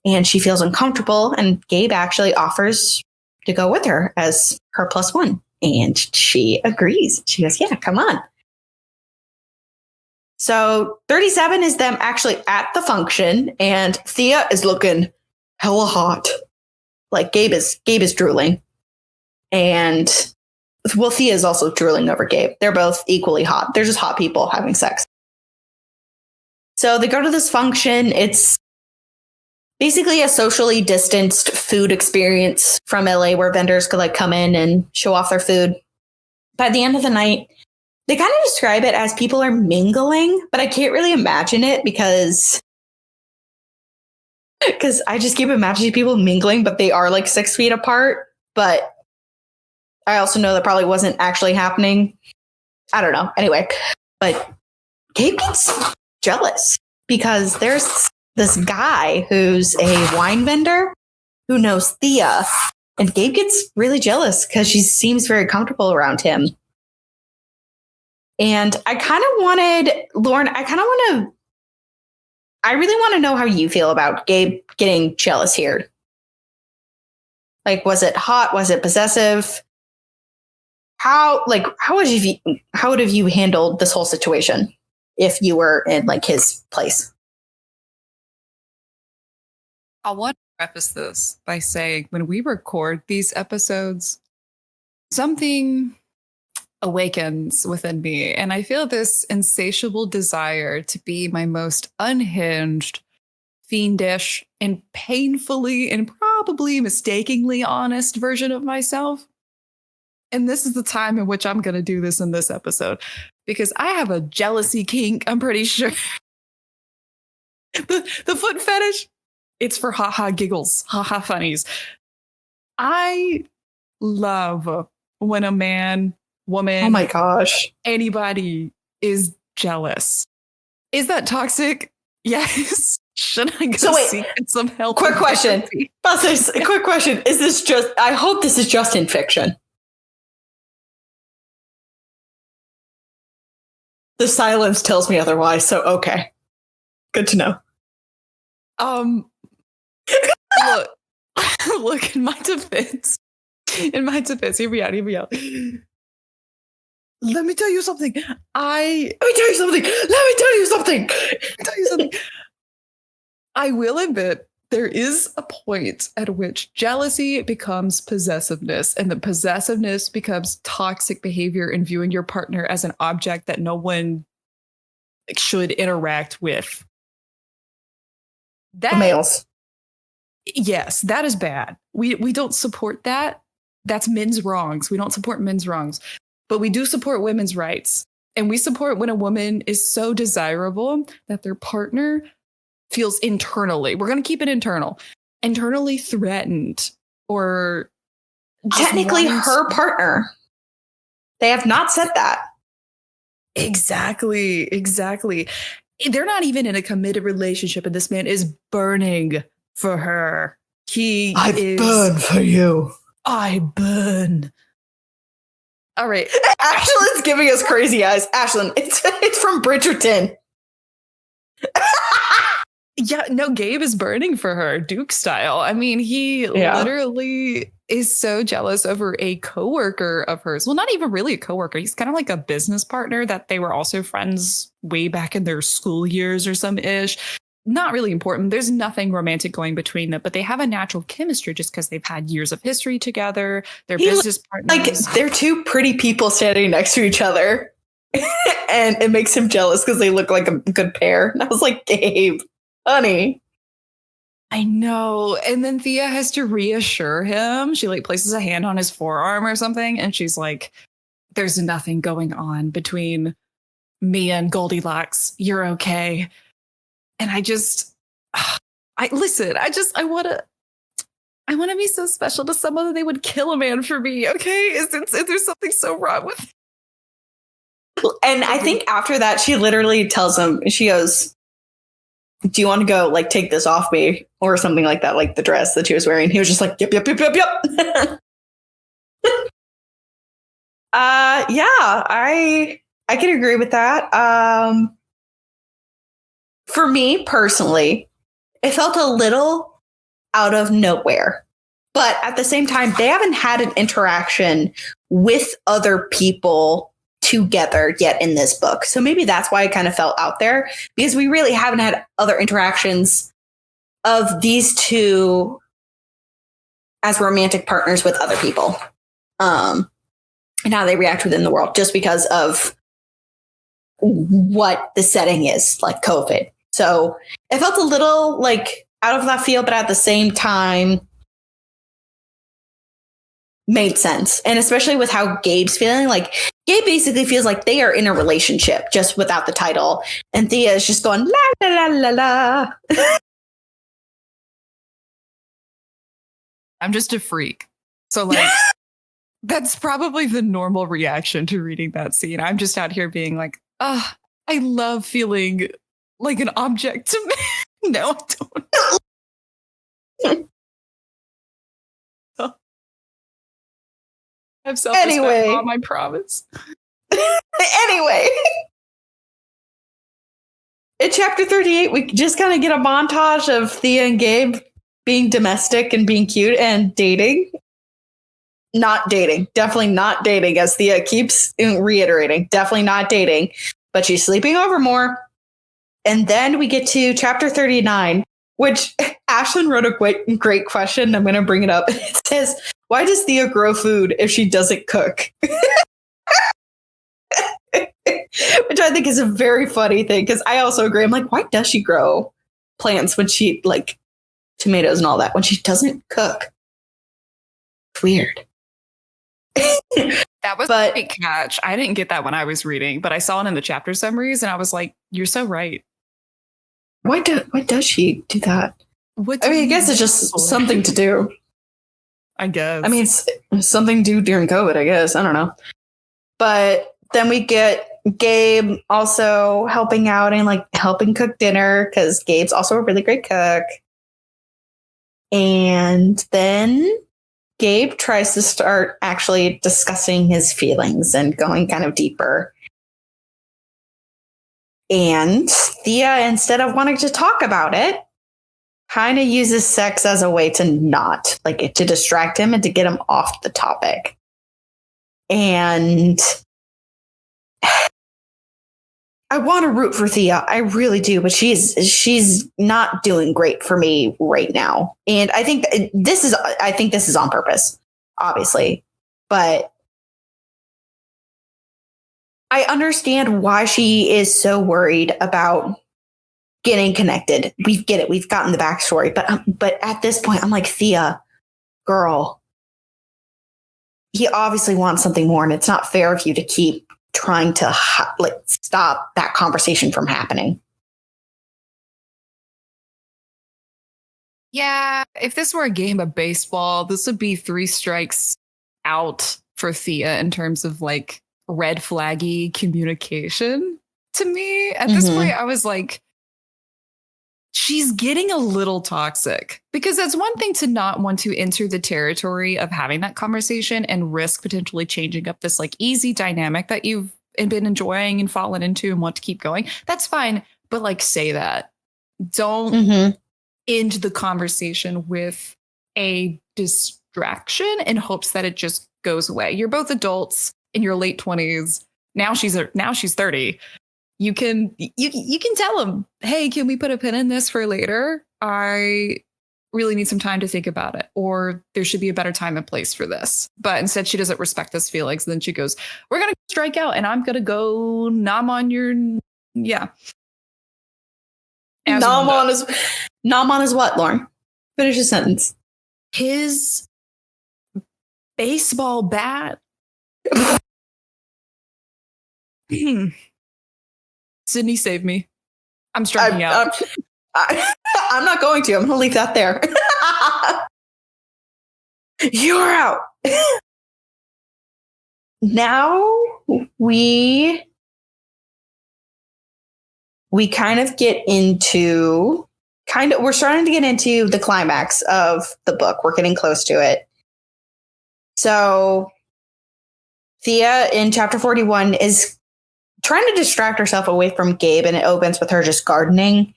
and she feels uncomfortable, and Gabe actually offers to go with her as her +1, and she agrees. She goes, yeah, come on. So 37 is them actually at the function, and Thea is looking hella hot. Like Gabe is drooling. And Thea is also drooling over Gabe. They're both equally hot. They're just hot people having sex. So they go to this function. It's basically a socially distanced food experience from LA where vendors could like come in and show off their food. By the end of the night, they kind of describe it as people are mingling, but I can't really imagine it because I just keep imagining people mingling, but they are like 6 feet apart. But I also know that probably wasn't actually happening. I don't know. Anyway, but Gabe gets jealous because there's this guy who's a wine vendor who knows Thea, and Gabe gets really jealous because she seems very comfortable around him. And I kind of wanted, Lauren, I really want to know how you feel about Gabe getting jealous here. Like, was it hot? Was it possessive? How would you handled this whole situation if you were in like his place? I want to preface this by saying when we record these episodes, something awakens within me, and I feel this insatiable desire to be my most unhinged, fiendish, and painfully and probably mistakenly honest version of myself. And this is the time in which I'm going to do this in this episode, because I have a jealousy kink, I'm pretty sure. The foot fetish, it's for haha giggles, haha funnies. I love when a man, woman, oh my gosh, anybody is jealous. Is that toxic? Yes. Should I go seek some help? Quick question. Quick question. Is this just, I hope this is just in fiction. The silence tells me otherwise, so okay. Good to know. Look, in my defense, hear me out. Let me tell you something. I will admit there is a point at which jealousy becomes possessiveness, and the possessiveness becomes toxic behavior in viewing your partner as an object that no one should interact with. The males. Yes, that is bad. We don't support that. That's men's wrongs. We don't support men's wrongs, but we do support women's rights. And we support when a woman is so desirable that their partner feels internally, we're going to keep it internally threatened or technically her partner. They have not said that. Exactly. They're not even in a committed relationship, and this man is burning for her. I burn for you. I burn. All right. Ashlyn's giving us crazy eyes. Ashlyn, it's from Bridgerton. Yeah, no, Gabe is burning for her, Duke style. I mean, he literally is so jealous over a coworker of hers. Well, not even really a coworker. He's kind of like a business partner that they were also friends way back in their school years or some ish. Not really important. There's nothing romantic going between them, but they have a natural chemistry just because they've had years of history together. They're business partners. Like they're two pretty people standing next to each other. And it makes him jealous because they look like a good pair. And I was like, Gabe, honey. I know. And then Thea has to reassure him. She like places a hand on his forearm or something. And she's like, there's nothing going on between me and Goldilocks. You're okay. And I want to be so special to someone that they would kill a man for me. Okay. Is there something so wrong with it? And I think after that, she literally tells him, she goes, do you want to go like take this off me or something like that? Like the dress that she was wearing. He was just like, yep. I can agree with that. For me personally, it felt a little out of nowhere, but at the same time, they haven't had an interaction with other people together yet in this book. So maybe that's why it kind of felt out there, because we really haven't had other interactions of these two as romantic partners with other people. And how they react within the world just because of what the setting is, like COVID. So it felt a little like out of left field, but at the same time made sense. And especially with how Gabe's feeling, like Gabe basically feels like they are in a relationship just without the title. And Thea is just going, la, la, la, la, la. I'm just a freak. So like, that's probably the normal reaction to reading that scene. I'm just out here being like, I love feeling like an object to me. No, I don't. I've self-respect, Mom, I promise. Anyway. In chapter 38, we just kind of get a montage of Thea and Gabe being domestic and being cute and dating. Not dating. Definitely not dating, as Thea keeps reiterating. Definitely not dating. But she's sleeping over more. And then we get to chapter 39, which Ashlyn wrote a great question. I'm going to bring it up. It says, why does Thea grow food if she doesn't cook? Which I think is a very funny thing, because I also agree. I'm like, why does she grow plants when she, like, tomatoes and all that, when she doesn't cook? Weird. That was a great catch. I didn't get that when I was reading, but I saw it in the chapter summaries, and I was like, you're so right. Why does she do that? I guess it's just something to do. I guess. I mean, it's something to do during COVID, I guess. I don't know. But then we get Gabe also helping out and like helping cook dinner, because Gabe's also a really great cook. And then Gabe tries to start actually discussing his feelings and going kind of deeper. And Thea, instead of wanting to talk about it, kind of uses sex as a way to not, like, to distract him and to get him off the topic. And I want to root for Thea. I really do, but she's not doing great for me right now. And I think this is on purpose, obviously. But I understand why she is so worried about getting connected. We get it. We've gotten the backstory. But at this point, I'm like, Thea, girl, he obviously wants something more, and it's not fair of you to keep trying to stop that conversation from happening. Yeah, if this were a game of baseball, this would be 3 strikes out for Thea in terms of like red flaggy communication to me. At this point, I was like, she's getting a little toxic, because it's one thing to not want to enter the territory of having that conversation and risk potentially changing up this like easy dynamic that you've been enjoying and fallen into and want to keep going. That's fine. But like, say that. Don't end the conversation with a distraction in hopes that it just goes away. You're both adults in your late 20s. Now she's 30. You can tell him, hey, can we put a pin in this for later? I really need some time to think about it, or there should be a better time and place for this. But instead, she doesn't respect those feelings. And then she goes, we're going to strike out and I'm going to go nom on your, yeah. Nom on is what, Lauren? Finish the sentence. His baseball bat. Sydney, save me. I'm striking out. I'm not going to. I'm going to leave that there. You're out. Now we kind of get into we're starting to get into the climax of the book. We're getting close to it. So Thea in chapter 41 is trying to distract herself away from Gabe, and it opens with her just gardening.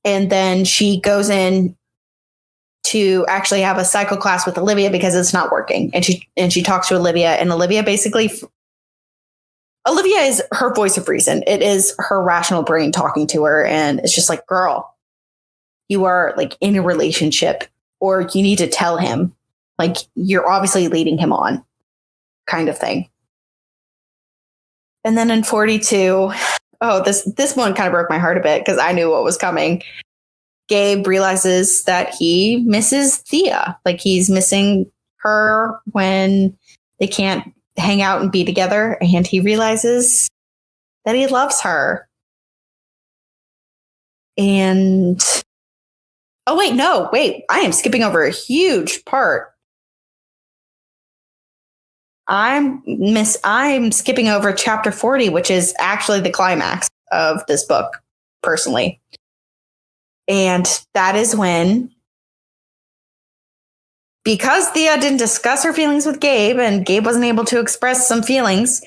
And then she goes in to actually have a cycle class with Olivia because it's not working. And she talks to Olivia, and Olivia is her voice of reason. It is her rational brain talking to her. And it's just like, girl, you are like in a relationship, or you need to tell him, like, you're obviously leading him on, kind of thing. And then in 42, this one kind of broke my heart a bit because I knew what was coming. Gabe realizes that he misses Thea. Like, he's missing her when they can't hang out and be together. And he realizes that he loves her. And I am skipping over a huge part. I'm skipping over chapter 40, which is actually the climax of this book, personally. And that is when, because Thea didn't discuss her feelings with Gabe, and Gabe wasn't able to express some feelings,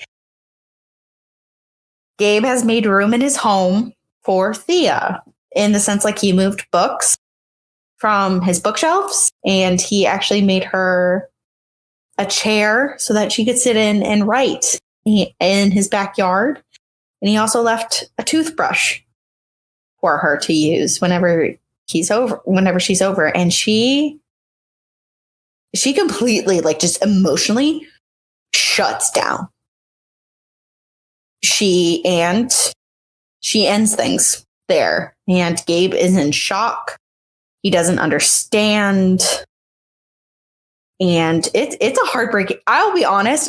Gabe has made room in his home for Thea, in the sense like he moved books from his bookshelves, and he actually made her a chair so that she could sit in and write in his backyard. And he also left a toothbrush for her to use whenever she's over. And she completely, like, just emotionally shuts down. She ends things there. And Gabe is in shock. He doesn't understand. And it's a heartbreaking. I'll be honest.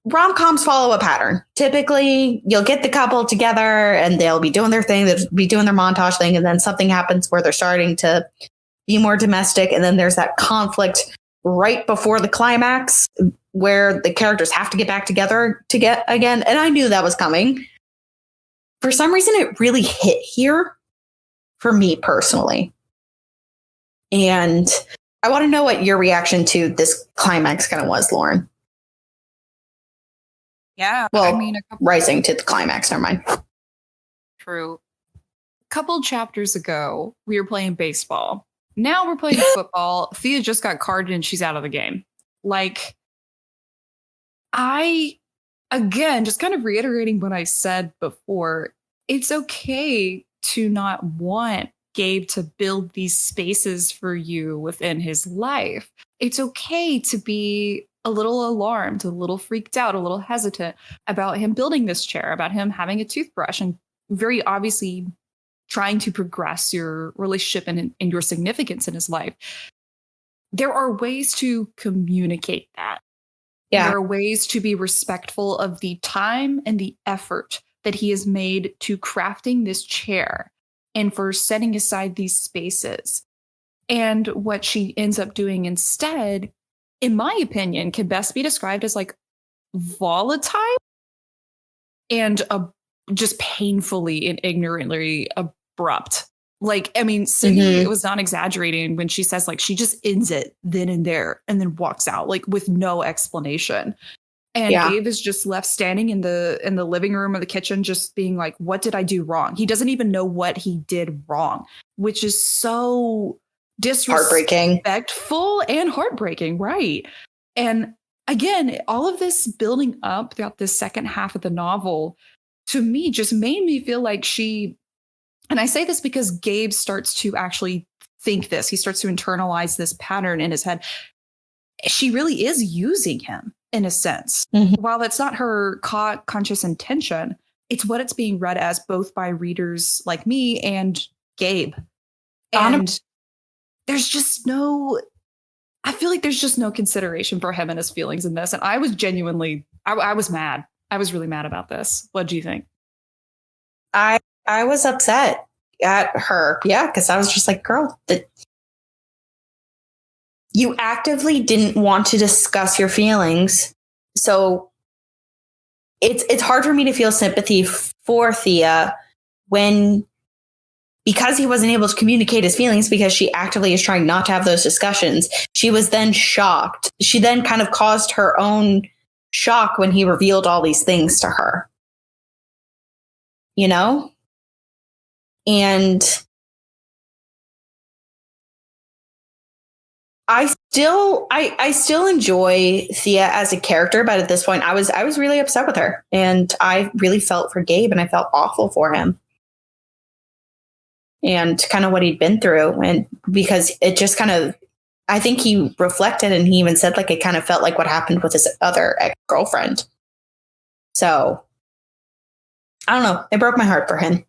Rom-coms follow a pattern. Typically, you'll get the couple together and they'll be doing their thing. They'll be doing their montage thing. And then something happens where they're starting to be more domestic. And then there's that conflict right before the climax where the characters have to get back together to get again. And I knew that was coming. For some reason, it really hit here for me personally. And I want to know what your reaction to this climax kind of was, Lauren. Yeah. Well, rising to the climax, never mind. True. A couple chapters ago, we were playing baseball. Now we're playing football. Thea just got carded and she's out of the game. Like, again, just kind of reiterating what I said before, it's okay to not want Gabe to build these spaces for you within his life. It's okay to be a little alarmed, a little freaked out, a little hesitant about him building this chair, about him having a toothbrush, and very obviously trying to progress your relationship and your significance in his life. There are ways to communicate that. Yeah. There are ways to be respectful of the time and the effort that he has made to crafting this chair and for setting aside these spaces. And what she ends up doing instead, in my opinion, can best be described as like volatile and just painfully and ignorantly abrupt. Like, I mean, Sydney was not exaggerating when she says like she just ends it then and there and then walks out like with no explanation. And Gabe is just left standing in the living room or the kitchen, just being like, what did I do wrong? He doesn't even know what he did wrong, which is so disrespectful and heartbreaking. Right. And again, all of this building up throughout the second half of the novel, to me, just made me feel like she, and I say this because Gabe starts to actually think this. He starts to internalize this pattern in his head. She really is using him in a sense. While that's not her conscious intention, it's what it's being read as both by readers like me and Gabe. And there's just no, I feel like there's just no consideration for him and his feelings in this. And I was genuinely, I was mad. I was really mad about this. What do you think? I was upset at her. Yeah, because I was just like, girl, you actively didn't want to discuss your feelings. So it's hard for me to feel sympathy for Thea because he wasn't able to communicate his feelings because she actively is trying not to have those discussions. She was then shocked. She then kind of caused her own shock when he revealed all these things to her. You know? And I still enjoy Thea as a character, but at this point I was really upset with her, and I really felt for Gabe, and I felt awful for him and kind of what he'd been through. And because it just kind of, I think he reflected and he even said like it kind of felt like what happened with his other ex-girlfriend. So I don't know. It broke my heart for him.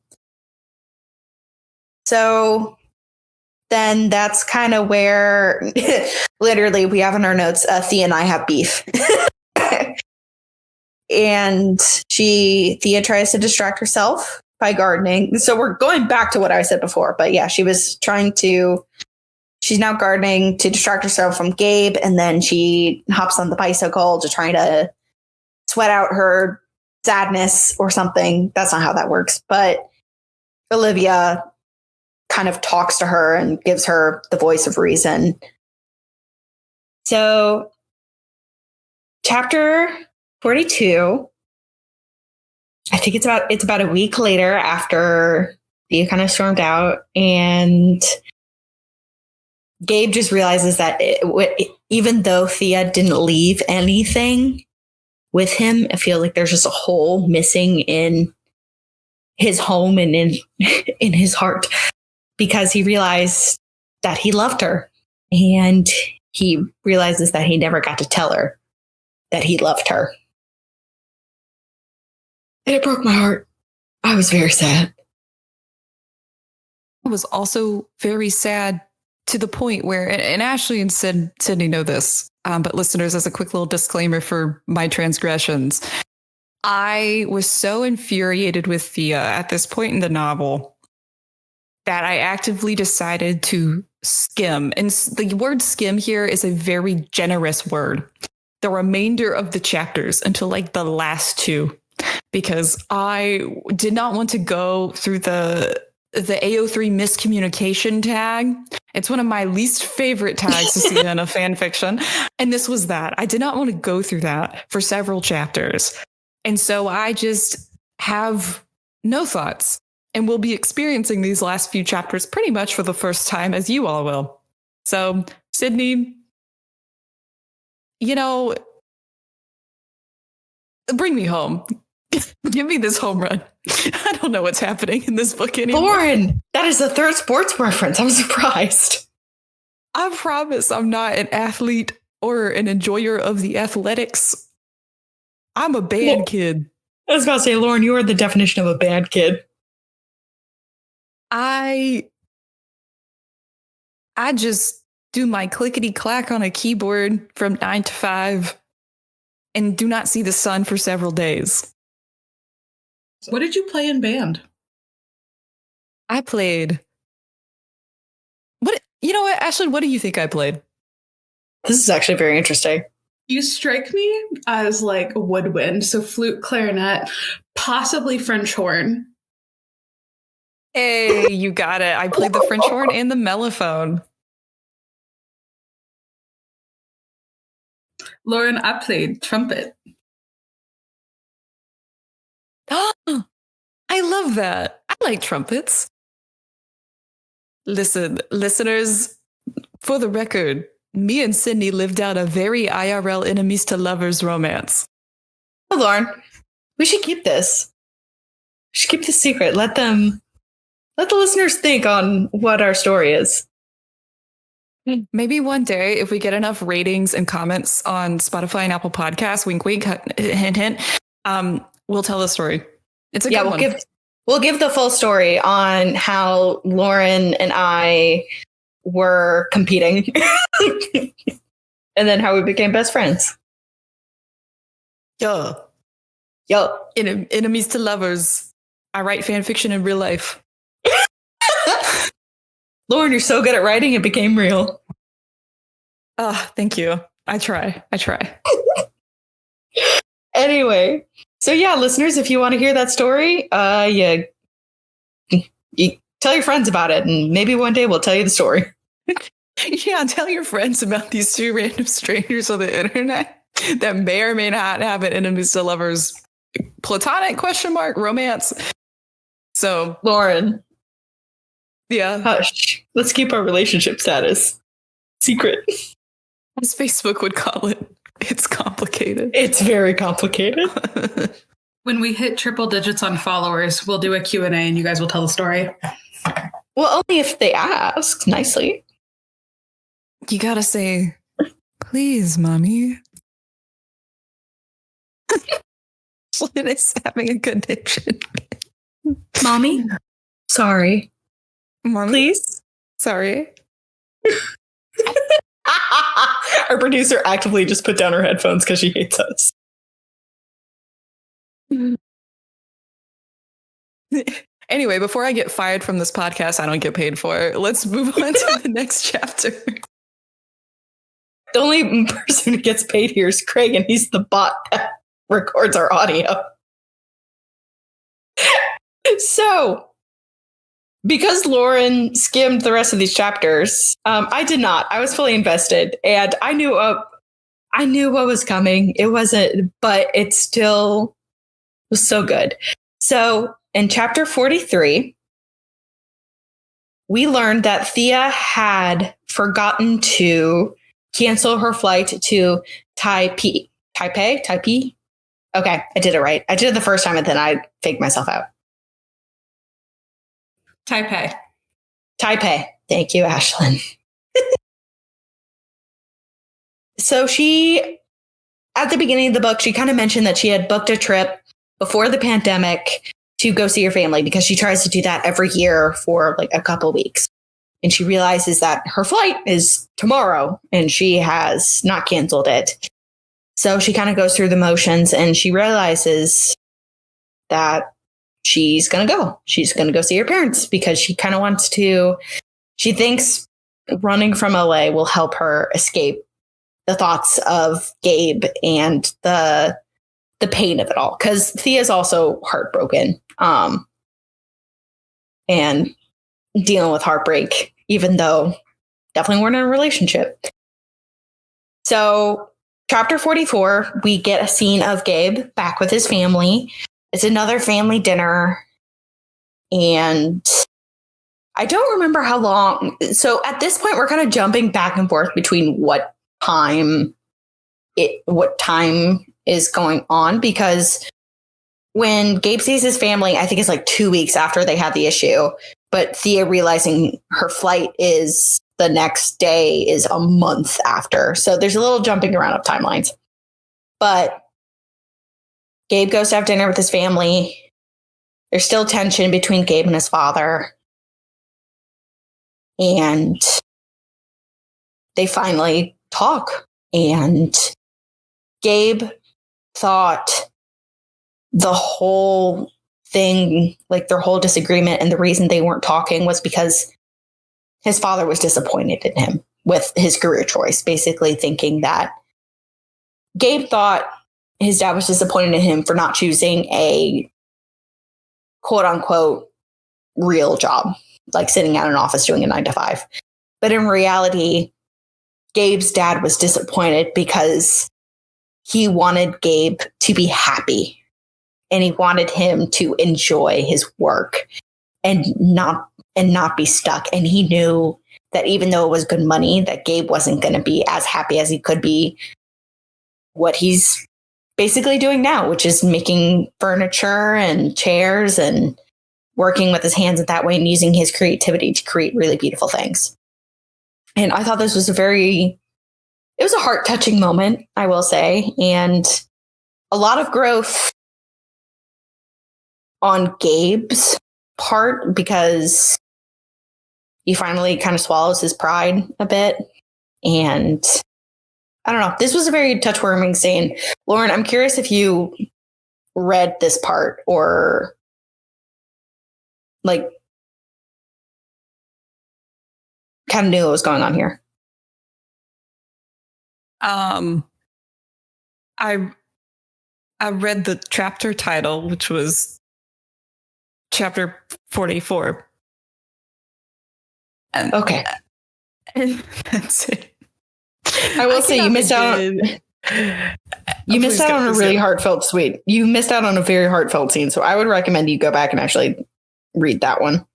So then that's kind of where literally we have in our notes, Thea and I have beef. And Thea tries to distract herself by gardening. So we're going back to what I said before, but yeah, she's now gardening to distract herself from Gabe. And then she hops on the bicycle to try to sweat out her sadness or something. That's not how that works. But Olivia kind of talks to her and gives her the voice of reason. So chapter 42, I think it's about a week later after Thea kind of stormed out, and Gabe just realizes that even though Thea didn't leave anything with him, I feel like there's just a hole missing in his home and in his heart, because he realized that he loved her, and he realizes that he never got to tell her that he loved her. And it broke my heart. I was very sad. I was also very sad to the point where, and Ashley and Sydney know this, but listeners, as a quick little disclaimer for my transgressions, I was so infuriated with Thea at this point in the novel that I actively decided to skim. And the word skim here is a very generous word. The remainder of the chapters until like the last two, because I did not want to go through the AO3 miscommunication tag. It's one of my least favorite tags to see in a fan fiction. And this was that. I did not want to go through that for several chapters. And so I just have no thoughts, and we'll be experiencing these last few chapters pretty much for the first time, as you all will. So, Sydney, bring me home. Give me this home run. I don't know what's happening in this book anymore. Lauren, that is the third sports reference. I'm surprised. I promise I'm not an athlete or an enjoyer of the athletics. I'm a band kid. I was about to say, Lauren, you are the definition of a band kid. I just do my clickety clack on a keyboard from 9 to 5. and do not see the sun for several days. What did you play in band? I played. What? You know what, Ashlyn? What do you think I played? This is actually very interesting. You strike me as like a woodwind, so flute, clarinet, possibly French horn. Hey, you got it. I played the French horn and the mellophone. Lauren, I played trumpet. I love that. I like trumpets. Listen, listeners, for the record, me and Sydney lived out a very IRL enemies to lovers romance. Oh, Lauren, we should keep this. We should keep this secret. Let the listeners think on what our story is. Maybe one day, if we get enough ratings and comments on Spotify and Apple Podcasts, wink, wink, hint, hint, we'll tell the story. It's a good one. We'll give the full story on how Lauren and I were competing and then how we became best friends. Yo. Enemies to lovers. I write fan fiction in real life. Lauren, you're so good at writing, it became real. Oh, thank you. I try. Anyway, so yeah, listeners, if you want to hear that story, you tell your friends about it, and maybe one day we'll tell you the story. Yeah, tell your friends about these two random strangers on the internet that may or may not have an enemies to lovers platonic ? Romance. So, Lauren. Yeah. Hush. Let's keep our relationship status secret. As Facebook would call it, it's complicated. It's very complicated. When we hit triple digits on followers, we'll do a Q&A and you guys will tell the story. Well, only if they ask nicely. You gotta say, please, mommy. Lynn is having a connection. Mommy? Sorry. Mommy? Please? Sorry. Our producer actively just put down her headphones because she hates us. Anyway, before I get fired from this podcast I don't get paid for, let's move on to the next chapter. The only person who gets paid here is Craig, and he's the bot that records our audio. So, because Lauren skimmed the rest of these chapters, I did not. I was fully invested, and I knew what was coming. It wasn't, but it still was so good. So, in chapter 43, we learned that Thea had forgotten to cancel her flight to Taipei. Okay, I did it right. I did it the first time, and then I faked myself out. Taipei. Thank you, Ashlyn. So she, at the beginning of the book, she kind of mentioned that she had booked a trip before the pandemic to go see her family because she tries to do that every year for like a couple weeks. And she realizes that her flight is tomorrow and she has not canceled it. So she kind of goes through the motions and she realizes that she's going to go. She's going to go see her parents because she kind of wants to. She thinks running from LA will help her escape the thoughts of Gabe and the pain of it all. Because Thea's also heartbroken and dealing with heartbreak, even though definitely weren't in a relationship. So chapter 44, we get a scene of Gabe back with his family. It's another family dinner. And I don't remember how long. So at this point, we're kind of jumping back and forth between what time is going on, because when Gabe sees his family, I think it's like 2 weeks after they had the issue, but Thea realizing her flight is the next day is a month after. So there's a little jumping around of timelines. But Gabe goes to have dinner with his family. There's still tension between Gabe and his father. And they finally talk. And Gabe thought the whole thing, like their whole disagreement and the reason they weren't talking was because his father was disappointed in him with his career choice, basically thinking that Gabe thought his dad was disappointed in him for not choosing a quote unquote real job, like sitting at an office doing a 9 to 5. But in reality, Gabe's dad was disappointed because he wanted Gabe to be happy and he wanted him to enjoy his work and not be stuck. And he knew that even though it was good money, that Gabe wasn't going to be as happy as he could be what he's basically doing now, which is making furniture and chairs and working with his hands in that way and using his creativity to create really beautiful things. And I thought this was it was a heart-touching moment, I will say, and a lot of growth on Gabe's part because he finally kind of swallows his pride a bit. And I don't know, this was a very touchwarming scene. Lauren, I'm curious if you read this part or like kind of knew what was going on here. I read the chapter title, which was chapter 44. And okay. That's it. I will say you missed out. You missed out on a really heartfelt You missed out on a very heartfelt scene. So I would recommend you go back and actually read that one.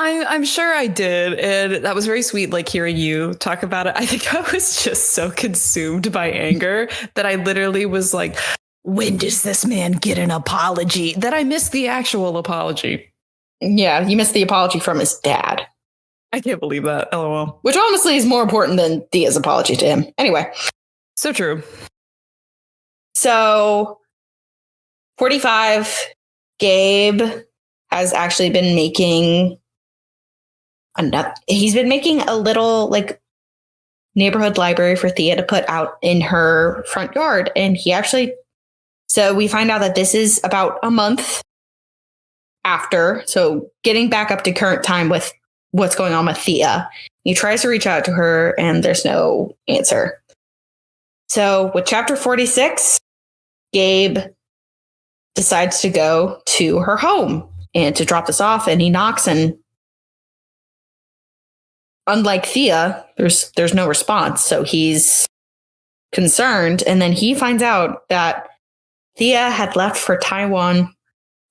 I'm sure I did. And that was very sweet, like hearing you talk about it. I think I was just so consumed by anger that I literally was like, when does this man get an apology? That I missed the actual apology. Yeah, you missed the apology from his dad. I can't believe that. LOL. Which honestly is more important than Thea's apology to him. Anyway. So true. So 45, Gabe has actually been making he's been making a little like neighborhood library for Thea to put out in her front yard. And so we find out that this is about a month after. So getting back up to current time with what's going on with Thea. He tries to reach out to her and there's no answer. So with chapter 46, Gabe decides to go to her home and to drop this off, and he knocks, and unlike Thea, there's no response. So he's concerned, and then he finds out that Thea had left for Taiwan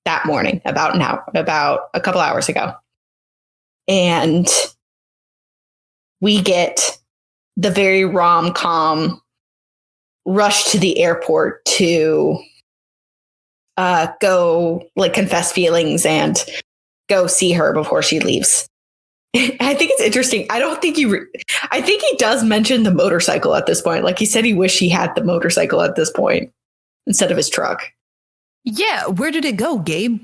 that morning, about a couple hours ago. And we get the very rom-com rush to the airport to go like confess feelings and go see her before she leaves. I think it's interesting. I think he does mention the motorcycle at this point. Like he said, he wished he had the motorcycle at this point instead of his truck. Yeah. Where did it go, Gabe?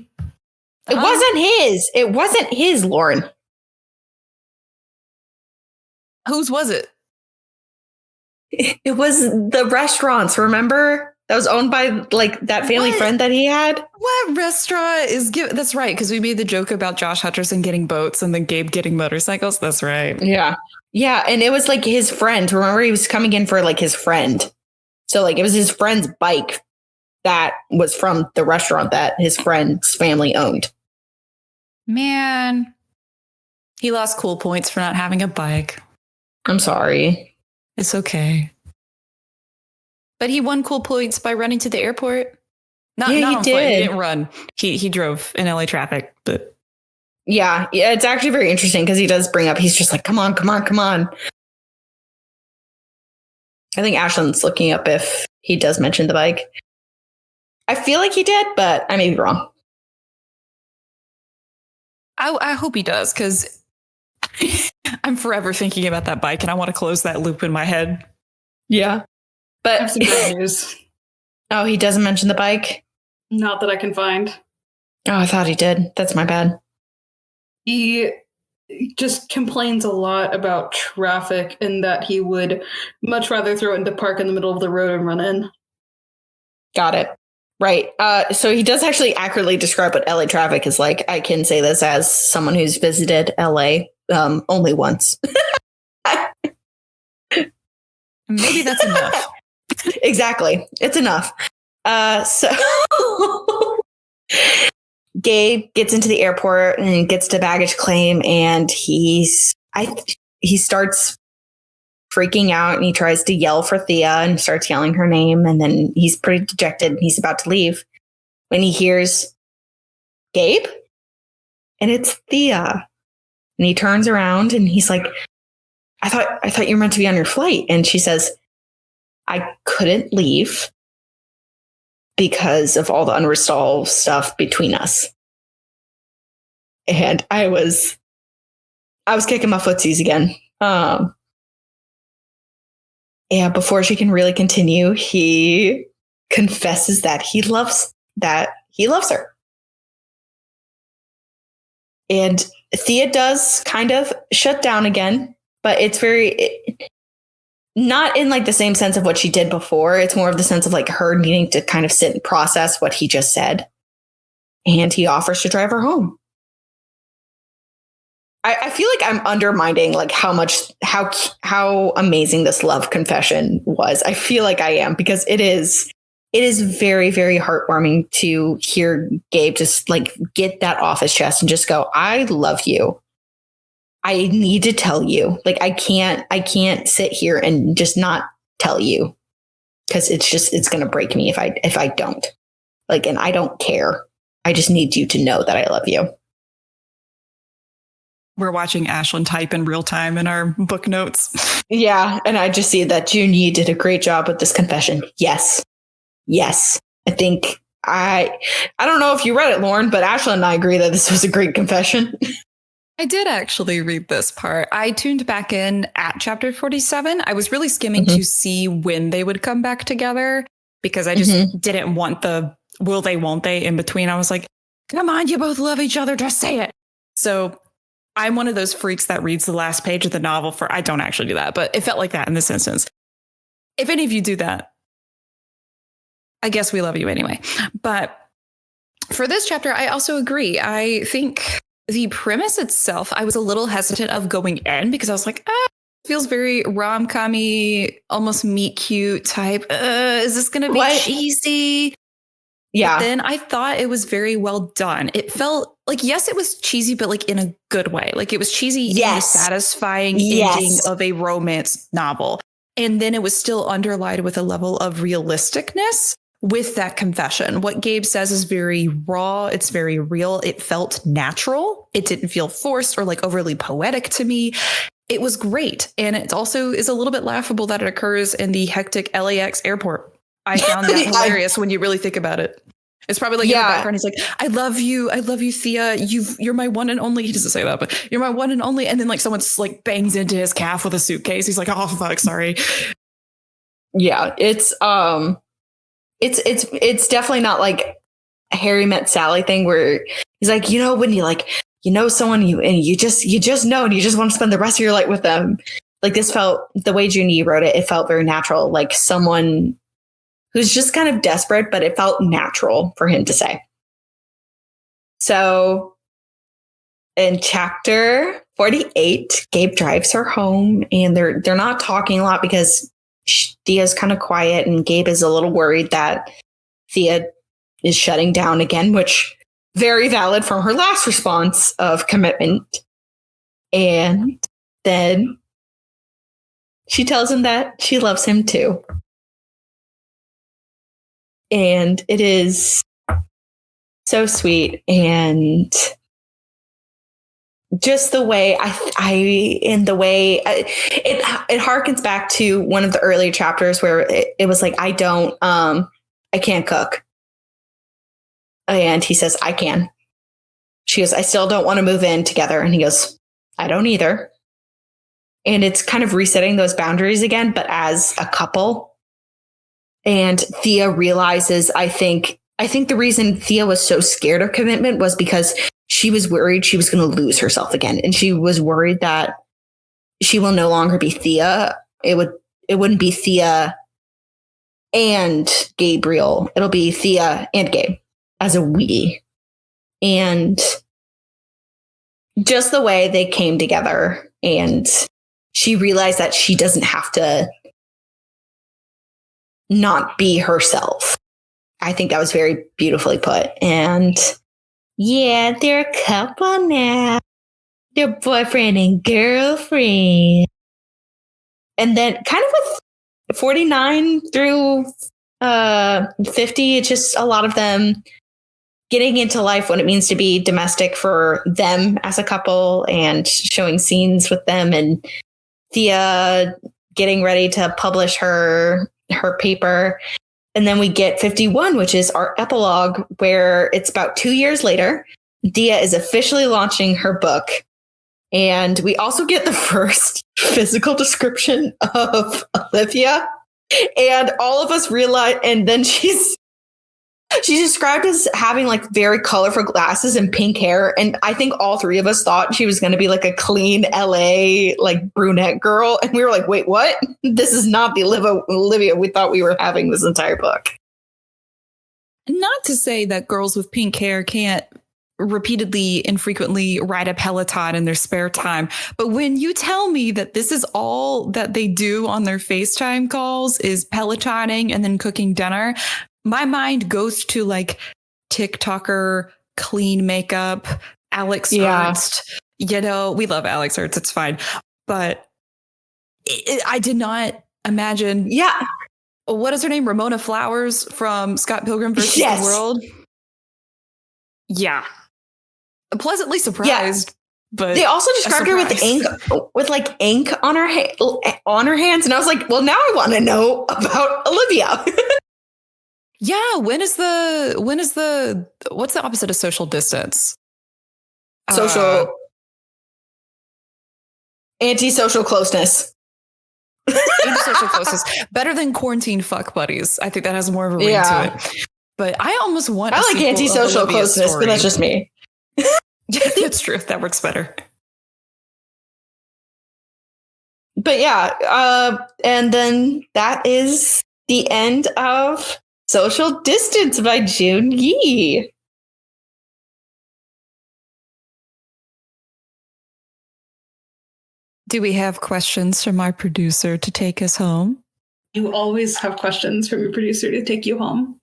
It wasn't his. It wasn't his, Lauren. Whose was it? It was the restaurants, remember? That was owned by like that family friend that he had. What restaurant is That's right, because we made the joke about Josh Hutcherson getting boats and then Gabe getting motorcycles. That's right. Yeah. Yeah. And it was like his friend. Remember, he was coming in for like his friend. So like it was his friend's bike that was from the restaurant that his friend's family owned. Man, he lost cool points for not having a bike. I'm sorry. It's okay. But he won cool points by running to the airport. Not he on did. foot. He didn't run. He drove in LA traffic. But yeah, it's actually very interesting because he does bring up. He's just like, come on. I think Ashlyn's looking up if he does mention the bike. I feel like he did, but I may be wrong. I hope he does, because I'm forever thinking about that bike and I want to close that loop in my head. Yeah. But I have some good news. Oh, he doesn't mention the bike? Not that I can find. Oh, I thought he did. That's my bad. He just complains a lot about traffic and that he would much rather throw it into park in the middle of the road and run in. Got it. Right. So he does actually accurately describe what LA traffic is like. I can say this as someone who's visited LA only once. Maybe that's enough. Exactly. It's enough. So Gabe gets into the airport and gets to baggage claim, and he starts freaking out, and he tries to yell for Thea and starts yelling her name, and then he's pretty dejected and he's about to leave when he hears Gabe, and it's Thea. And he turns around and he's like, I thought you were meant to be on your flight. And she says, I couldn't leave because of all the unresolved stuff between us. And I was kicking my footsies again. Yeah, before she can really continue, he confesses that he loves her. And Thea does kind of shut down again, but it's not in like the same sense of what she did before. It's more of the sense of like her needing to kind of sit and process what he just said. And he offers to drive her home. I feel like I'm undermining like how amazing this love confession was. I feel like I am, because it is very, very heartwarming to hear Gabe just like get that off his chest and just go, I love you. I need to tell you. Like, I can't sit here and just not tell you, because it's going to break me if I don't. Like, and I don't care. I just need you to know that I love you. We're watching Ashlyn type in real time in our book notes. Yeah. And I just see that June did a great job with this confession. Yes. I think I don't know if you read it, Lauren, but Ashlyn and I agree that this was a great confession. I did actually read this part. I tuned back in at chapter 47. I was really skimming to see when they would come back together, because I just didn't want the will they, won't they in between. I was like, come on, you both love each other. Just say it. So I'm one of those freaks that reads the last page of the novel I don't actually do that, but it felt like that in this instance. If any of you do that, I guess we love you anyway. But for this chapter, I also agree. I think the premise itself, I was a little hesitant of going in, because I was like, it feels very rom-com-y, almost meet cute type. Is this going to be cheesy? Yeah. But then I thought it was very well done. It felt like, yes, it was cheesy, but like in a good way. Like it was cheesy in a satisfying ending of a romance novel. And then it was still underlined with a level of realisticness with that confession. What Gabe says is very raw. It's very real. It felt natural. It didn't feel forced or like overly poetic to me. It was great. And it also is a little bit laughable that it occurs in the hectic LAX airport. I found that hilarious when you really think about it. It's probably like in the background, he's like, I love you, Thea. You're my one and only. He doesn't say that, but you're my one and only. And then like someone's like bangs into his calf with a suitcase. He's like, oh fuck, sorry. Yeah, it's definitely not like a Harry Met Sally thing where he's like, you know, when you like, you know, someone you just know, and you just want to spend the rest of your life with them. Like this felt, the way Junie wrote it, it felt very natural. Like someone who's just kind of desperate, but it felt natural for him to say. So in chapter 48, Gabe drives her home, and they're not talking a lot because Thea's kind of quiet, and Gabe is a little worried that Thea is shutting down again, which very valid from her last response of commitment. And then she tells him that she loves him too. And it is so sweet. And just the way it harkens back to one of the earlier chapters where it was like, I can't cook. And he says, I can. She goes, I still don't want to move in together. And he goes, I don't either. And it's kind of resetting those boundaries again, but as a couple. And Thea realizes, I think the reason Thea was so scared of commitment was because she was worried she was going to lose herself again. And she was worried that she will no longer be Thea. It wouldn't be Thea and Gabriel. It'll be Thea and Gabe as a we. And just the way they came together, and she realized that she doesn't have to not be herself. I think that was very beautifully put. And yeah, they're a couple now. They're boyfriend and girlfriend. And then kind of with 49 through 50, it's just a lot of them getting into life, what it means to be domestic for them as a couple, and showing scenes with them, and Thea getting ready to publish her paper. And then we get 51, which is our epilogue, where it's about 2 years later. Thea is officially launching her book. And we also get the first physical description of Olivia. And all of us realize, and then she's described as having like very colorful glasses and pink hair. And I think all three of us thought she was going to be like a clean LA, like brunette girl. And we were like, wait, what? This is not the Olivia we thought we were having this entire book. Not to say that girls with pink hair can't repeatedly and frequently ride a Peloton in their spare time. But when you tell me that this is all that they do on their FaceTime calls is Pelotoning and then cooking dinner, my mind goes to like TikToker, clean makeup, Alex Ernst. You know, we love Alex Ernst. It's fine. But I did not imagine. Yeah. What is her name? Ramona Flowers from Scott Pilgrim vs. the World. Yeah. Pleasantly surprised. But they also described her with ink on her hands, and I was like, well, now I want to know about Olivia. Yeah, what's the opposite of social distance? Antisocial closeness. Antisocial closeness. Better than quarantine fuck buddies. I think that has more of a ring to it. But I almost want. I like antisocial closeness, but that's just me. Yeah, that's true. That works better. But yeah, and then that is the end of Social Distance by Jun Yi. Do we have questions from our producer to take us home? You always have questions from your producer to take you home.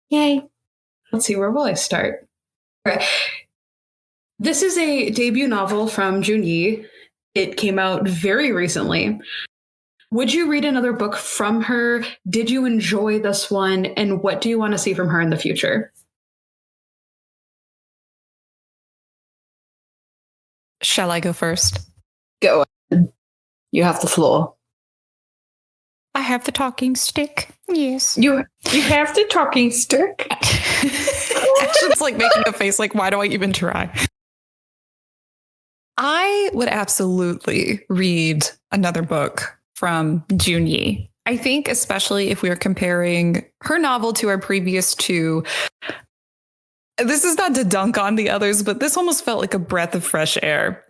Yay. Let's see, where will I start? Okay. This is a debut novel from Jun Yi. It came out very recently. Would you read another book from her? Did you enjoy this one? And what do you want to see from her in the future? Shall I go first? Go ahead. You have the floor. I have the talking stick. Yes. You have the talking stick. Action's like making a face like, why do I even try? I would absolutely read another book from Jun Yi. I think especially if we are comparing her novel to our previous two, this is not to dunk on the others, but this almost felt like a breath of fresh air.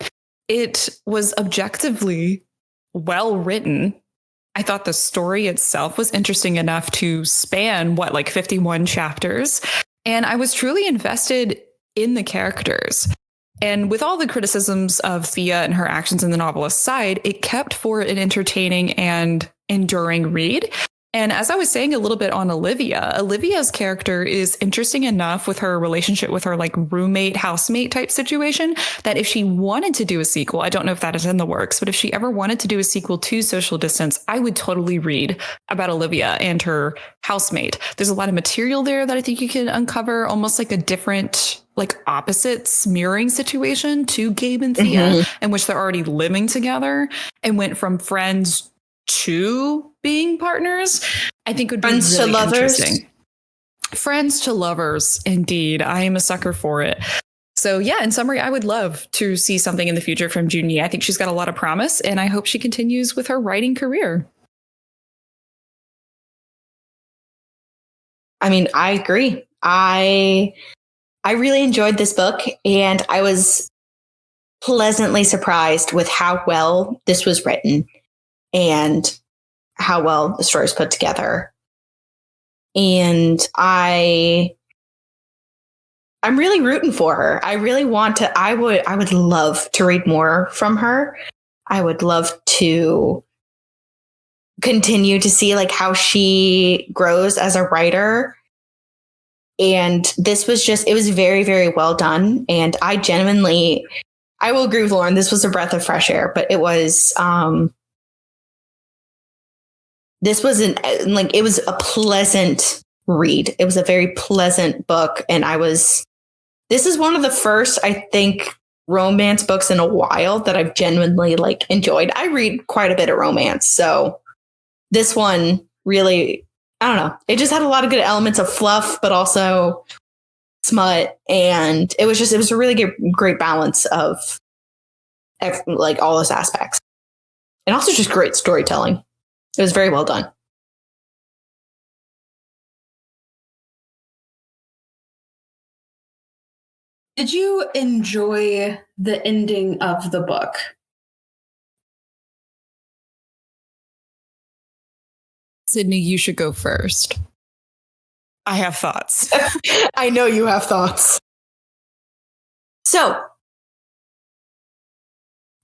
It was objectively well written. I thought the story itself was interesting enough to span, 51 chapters. And I was truly invested in the characters. And with all the criticisms of Thea and her actions in the novel aside, it kept for an entertaining and enduring read. And as I was saying a little bit on Olivia's character is interesting enough with her relationship with her roommate, housemate type situation that if she wanted to do a sequel, I don't know if that is in the works, but if she ever wanted to do a sequel to Social Distance, I would totally read about Olivia and her housemate. There's a lot of material there that I think you can uncover, almost like a different, opposites mirroring situation to Gabe and Thea, in which they're already living together and went from friends to being partners. I think would be friends really to lovers. Interesting. Friends to lovers, indeed. I am a sucker for it. So yeah, in summary, I would love to see something in the future from Jun Yi. I think she's got a lot of promise, and I hope she continues with her writing career. I mean, I agree. I really enjoyed this book, and I was pleasantly surprised with how well this was written and how well the story is put together. And I'm really rooting for her. I really want to, I would love to read more from her. I would love to continue to see like how she grows as a writer. And this was just, it was very, very well done. And I will agree with Lauren, this was a breath of fresh air, but it was, this wasn't like, it was a pleasant read. It was a very pleasant book. And this is one of the first, I think, romance books in a while that I've genuinely like enjoyed. I read quite a bit of romance. So this one really, I don't know. It just had a lot of good elements of fluff, but also smut. And it was a really great balance of like all those aspects. And also just great storytelling. It was very well done. Did you enjoy the ending of the book? Sydney, you should go first. I have thoughts. I know you have thoughts. So,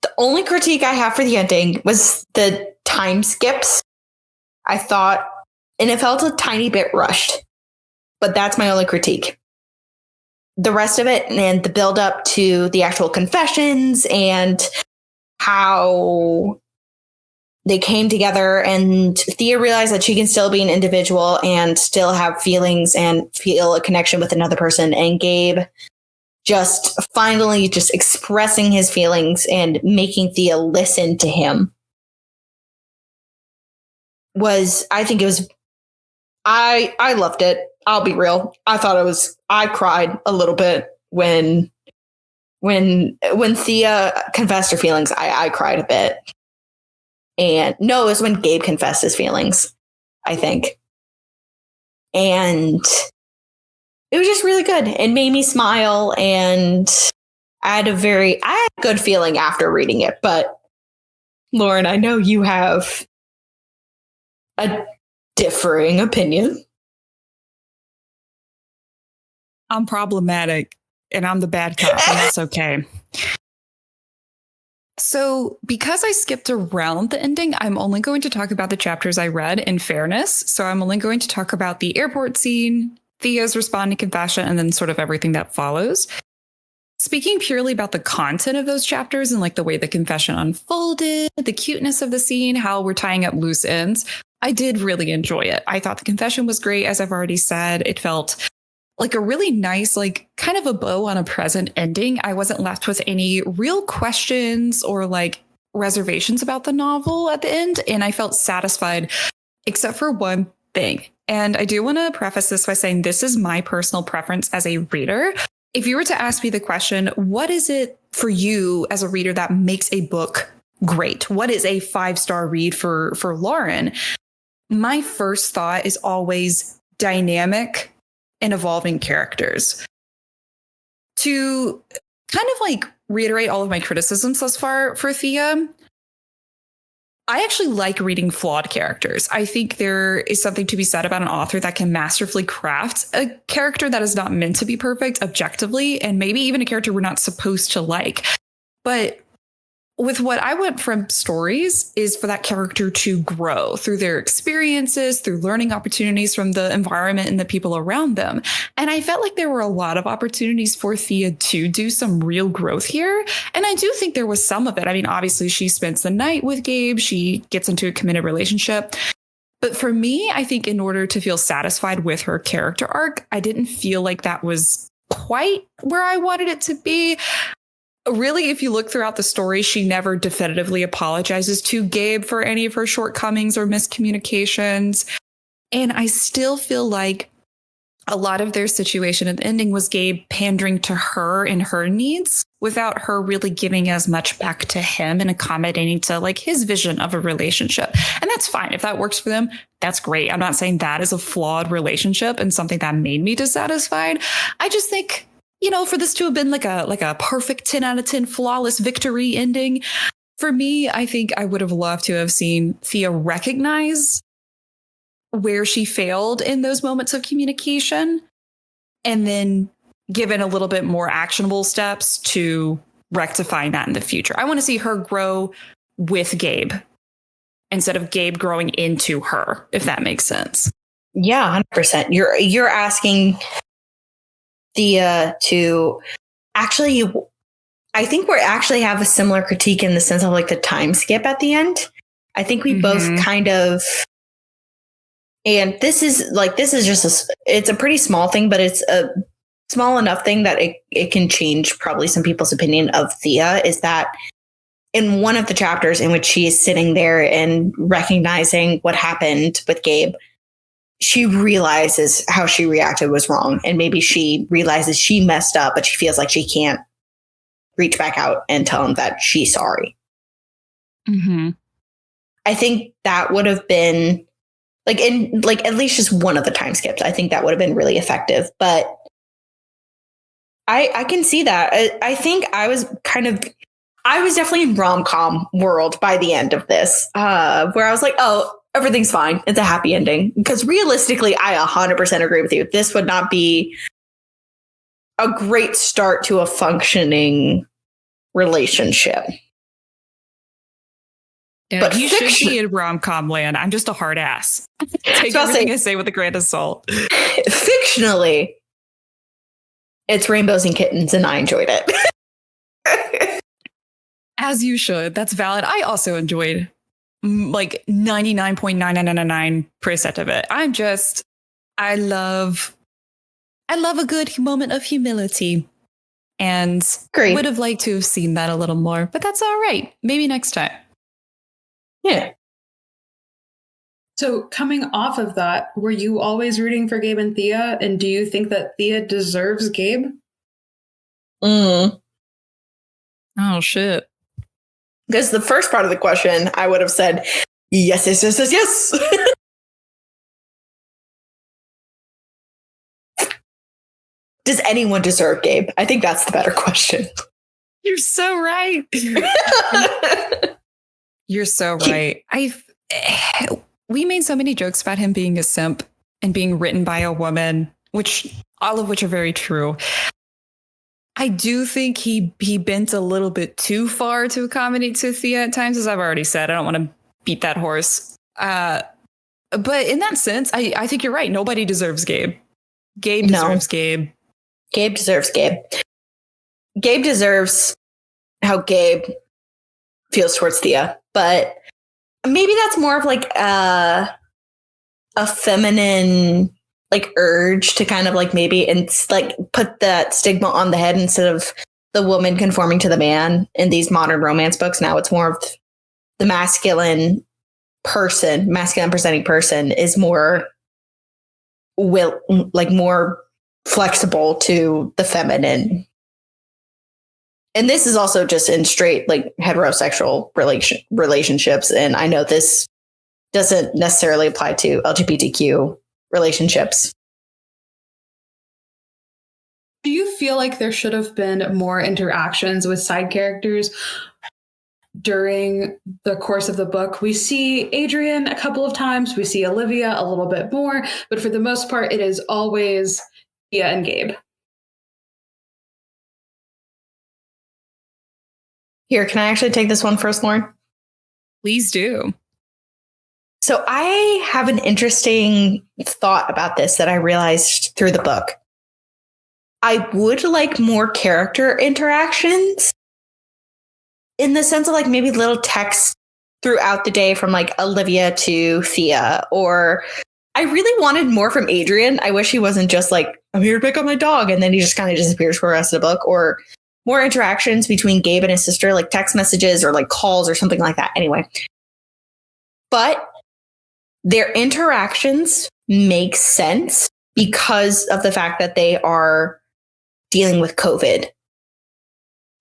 the only critique I have for the ending was the time skips. I thought, and it felt a tiny bit rushed, but that's my only critique. The rest of it and the build up to the actual confessions and how they came together and Thea realized that she can still be an individual and still have feelings and feel a connection with another person. And Gabe just finally just expressing his feelings and making Thea listen to him I loved it. I'll be real. I cried a little bit when Thea confessed her feelings. I cried a bit. And no, it was when Gabe confessed his feelings, I think. And it was just really good. It made me smile. And I had a good feeling after reading it. But Lauren, I know you have a differing opinion. I'm problematic and I'm the bad cop, and that's okay. So because I skipped around the ending, I'm only going to talk about the chapters I read in fairness. So I'm only going to talk about the airport scene, Thea's responding confession, and then sort of everything that follows. Speaking purely about the content of those chapters and like the way the confession unfolded, the cuteness of the scene, how we're tying up loose ends, I did really enjoy it. I thought the confession was great, as I've already said. It felt like a really nice, like kind of a bow on a present ending. I wasn't left with any real questions or like reservations about the novel at the end. And I felt satisfied, except for one thing. And I do want to preface this by saying this is my personal preference as a reader. If you were to ask me the question, what is it for you as a reader that makes a book great? What is a 5-star read for Lauren? My first thought is always dynamic and evolving characters. To kind of like reiterate all of my criticisms thus far for Thea, I actually like reading flawed characters. I think there is something to be said about an author that can masterfully craft a character that is not meant to be perfect objectively, and maybe even a character we're not supposed to like. But with what I want from stories is for that character to grow through their experiences, through learning opportunities from the environment and the people around them. And I felt like there were a lot of opportunities for Thea to do some real growth here. And I do think there was some of it. I mean, obviously, she spends the night with Gabe. She gets into a committed relationship. But for me, I think in order to feel satisfied with her character arc, I didn't feel like that was quite where I wanted it to be. Really, if you look throughout the story, she never definitively apologizes to Gabe for any of her shortcomings or miscommunications. And I still feel like a lot of their situation at the ending was Gabe pandering to her and her needs without her really giving as much back to him and accommodating to like his vision of a relationship. And that's fine. If that works for them, that's great. I'm not saying that is a flawed relationship and something that made me dissatisfied. I just think, you know, for this to have been like a perfect 10 out of 10 flawless victory ending, for me, I think I would have loved to have seen Thea recognize where she failed in those moments of communication and then given a little bit more actionable steps to rectifying that in the future. I want to see her grow with Gabe instead of Gabe growing into her, if that makes sense. Yeah, 100%. You're asking Thea to actually, I think we actually have a similar critique in the sense of like the time skip at the end. I think we both kind of, and this is just it's a pretty small thing, but it's a small enough thing that it can change probably some people's opinion of Thea, is that in one of the chapters in which she is sitting there and recognizing what happened with Gabe, she realizes how she reacted was wrong. And maybe she realizes she messed up, but she feels like she can't reach back out and tell him that she's sorry. Mm-hmm. I think that would have been at least just one of the time skips. I think that would have been really effective, but I can see that. I think I was definitely in rom-com world by the end of this, where I was like, oh, everything's fine. It's a happy ending. Because realistically, I 100% agree with you. This would not be a great start to a functioning relationship. Yeah, but you should be in rom-com land. I'm just a hard ass. Take everything I say with a grain of salt. Fictionally, it's rainbows and kittens, and I enjoyed it. As you should. That's valid. I also enjoyed like 99.9999% of it. I love a good moment of humility, and would have liked to have seen that a little more, but that's all right. Maybe next time. Yeah. So coming off of that, were you always rooting for Gabe and Thea? And do you think that Thea deserves Gabe? Oh, shit. Because the first part of the question, I would have said, yes. Does anyone deserve Gabe? I think that's the better question. You're so right. You're so right. We made so many jokes about him being a simp and being written by a woman, all of which are very true. I do think he bent a little bit too far to accommodate Thea at times, as I've already said. I don't want to beat that horse. But in that sense, I think you're right. Nobody deserves Gabe. Gabe deserves Gabe. Gabe deserves Gabe. Gabe deserves how Gabe feels towards Thea. But maybe that's more of like a feminine like urge to kind of like maybe like put that stigma on the head instead of the woman conforming to the man in these modern romance books. Now it's more of the masculine presenting person is more more flexible to the feminine. And this is also just in straight like heterosexual relationships. And I know this doesn't necessarily apply to LGBTQ relationships. Do you feel like there should have been more interactions with side characters during the course of the book? We see Adrian a couple of times. We see Olivia a little bit more. But for the most part, it is always Thea and Gabe. Here, can I actually take this one first, Lauren? Please do. So I have an interesting thought about this that I realized through the book. I would like more character interactions in the sense of like maybe little text throughout the day from like Olivia to Thea, or I really wanted more from Adrian. I wish he wasn't just like, I'm here to pick up my dog, and then he just kind of disappears for the rest of the book, or more interactions between Gabe and his sister, like text messages or like calls or something like that. Anyway, but their interactions make sense because of the fact that they are dealing with COVID,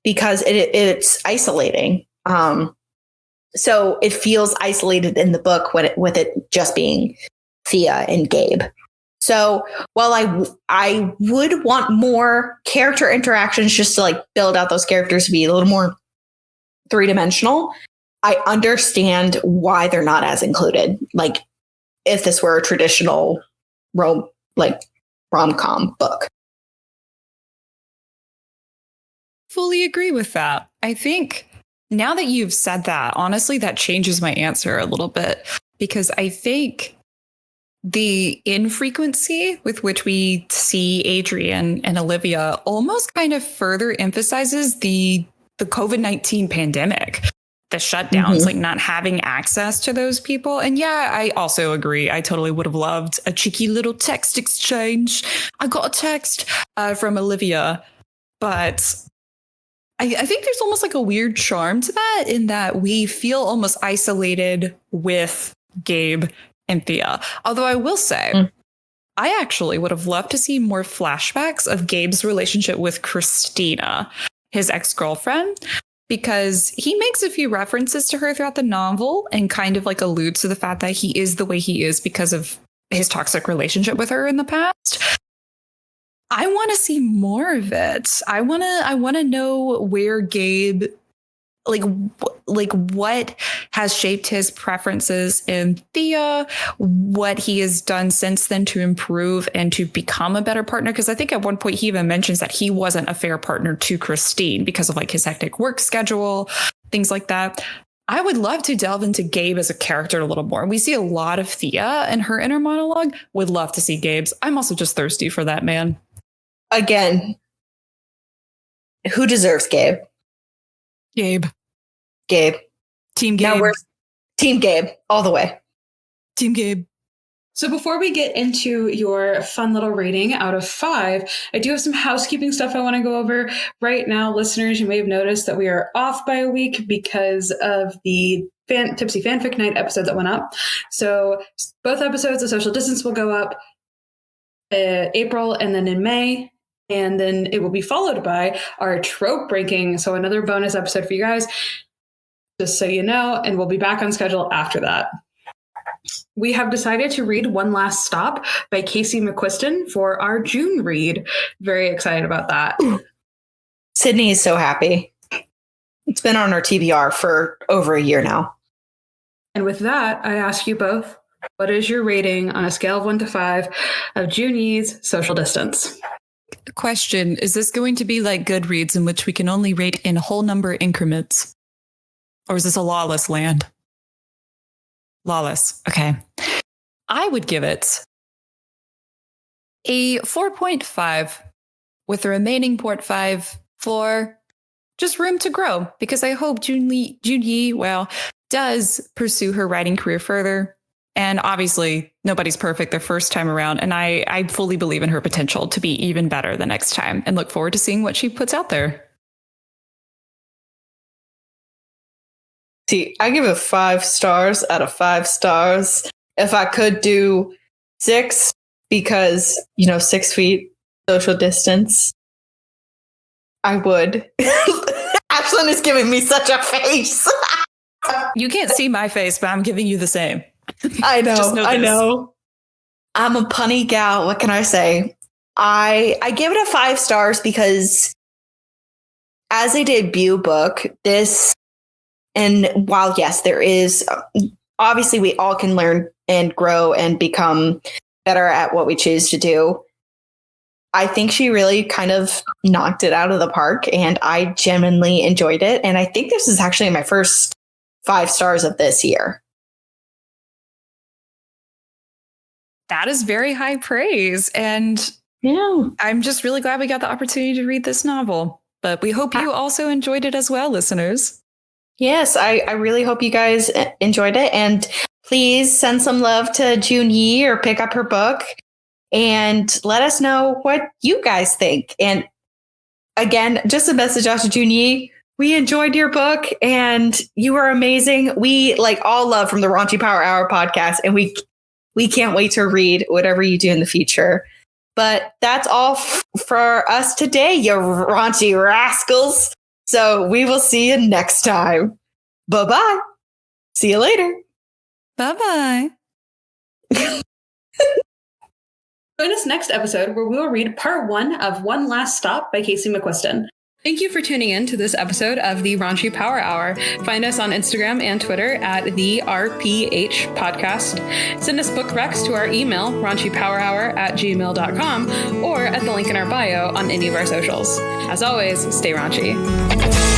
because it's isolating. So it feels isolated in the book with it just being Thea and Gabe. So while I would want more character interactions just to like build out those characters to be a little more three-dimensional, I understand why they're not as included. Like if this were a traditional rom-com book. Fully agree with that. I think now that you've said that, honestly, that changes my answer a little bit, because I think the infrequency with which we see Adrian and Olivia almost kind of further emphasizes the COVID-19 pandemic, the shutdowns, like not having access to those people. And yeah, I also agree. I totally would have loved a cheeky little text exchange. I got a text from Olivia, but I think there's almost like a weird charm to that, in that we feel almost isolated with Gabe and Thea. Although I will say, I actually would have loved to see more flashbacks of Gabe's relationship with Christina, his ex-girlfriend, because he makes a few references to her throughout the novel and kind of like alludes to the fact that he is the way he is because of his toxic relationship with her in the past. I want to see more of it. I want to know where Gabe, like what has shaped his preferences in Thea, what he has done since then to improve and to become a better partner. Because I think at one point he even mentions that he wasn't a fair partner to Christine because of like his hectic work schedule, things like that. I would love to delve into Gabe as a character a little more. We see a lot of Thea and her inner monologue. Would love to see Gabe's. I'm also just thirsty for that, man. Again, who deserves Gabe? Gabe. Now Team Gabe. we're Team Gabe all the way. Team Gabe. So before we get into your fun little rating out of 5, I do have some housekeeping stuff I want to go over. Right now, listeners, you may have noticed that we are off by a week because of the Tipsy Fanfic Night episode that went up. So both episodes of Social Distance will go up April and then in May. And then it will be followed by our trope breaking. So another bonus episode for you guys, just so you know, and we'll be back on schedule after that. We have decided to read One Last Stop by Casey McQuiston for our June read. Very excited about that. Sydney is so happy. It's been on our TBR for over a year now. And with that, I ask you both, what is your rating on a scale of 1 to 5 of Junie's Social Distance? Question, is this going to be like Goodreads in which we can only rate in whole number increments? Or is this a lawless land? Lawless. Okay. I would give it a 4.5 with the remaining 0.5 for just room to grow, because I hope Junyi, does pursue her writing career further. And obviously, nobody's perfect the first time around. And I fully believe in her potential to be even better the next time and look forward to seeing what she puts out there. See, I give it 5 stars out of 5 stars. If I could do 6, because, 6 feet social distance, I would. Ashlyn is giving me such a face. You can't see my face, but I'm giving you the same. I know. I'm a punny gal. What can I say? I give it a 5 stars because as a debut book, this, and while yes, there is, obviously we all can learn and grow and become better at what we choose to do. I think she really kind of knocked it out of the park, and I genuinely enjoyed it. And I think this is actually my first 5 stars of this year. That is very high praise. And yeah, I'm just really glad we got the opportunity to read this novel. But we hope you also enjoyed it as well, listeners. Yes, I really hope you guys enjoyed it. And please send some love to Junyi or pick up her book and let us know what you guys think. And again, just a message out to Junyi. We enjoyed your book and you were amazing. We all love from the Raunchy Power Hour podcast, and we can't wait to read whatever you do in the future. But that's all for us today, you raunchy rascals. So we will see you next time. Bye-bye. See you later. Bye-bye. Join us next episode where we will read part 1 of One Last Stop by Casey McQuiston. Thank you for tuning in to this episode of the Raunchy Power Hour. Find us on Instagram and Twitter at the RPH Podcast. Send us book recs to our email, raunchypowerhour@gmail.com, or at the link in our bio on any of our socials. As always, stay raunchy.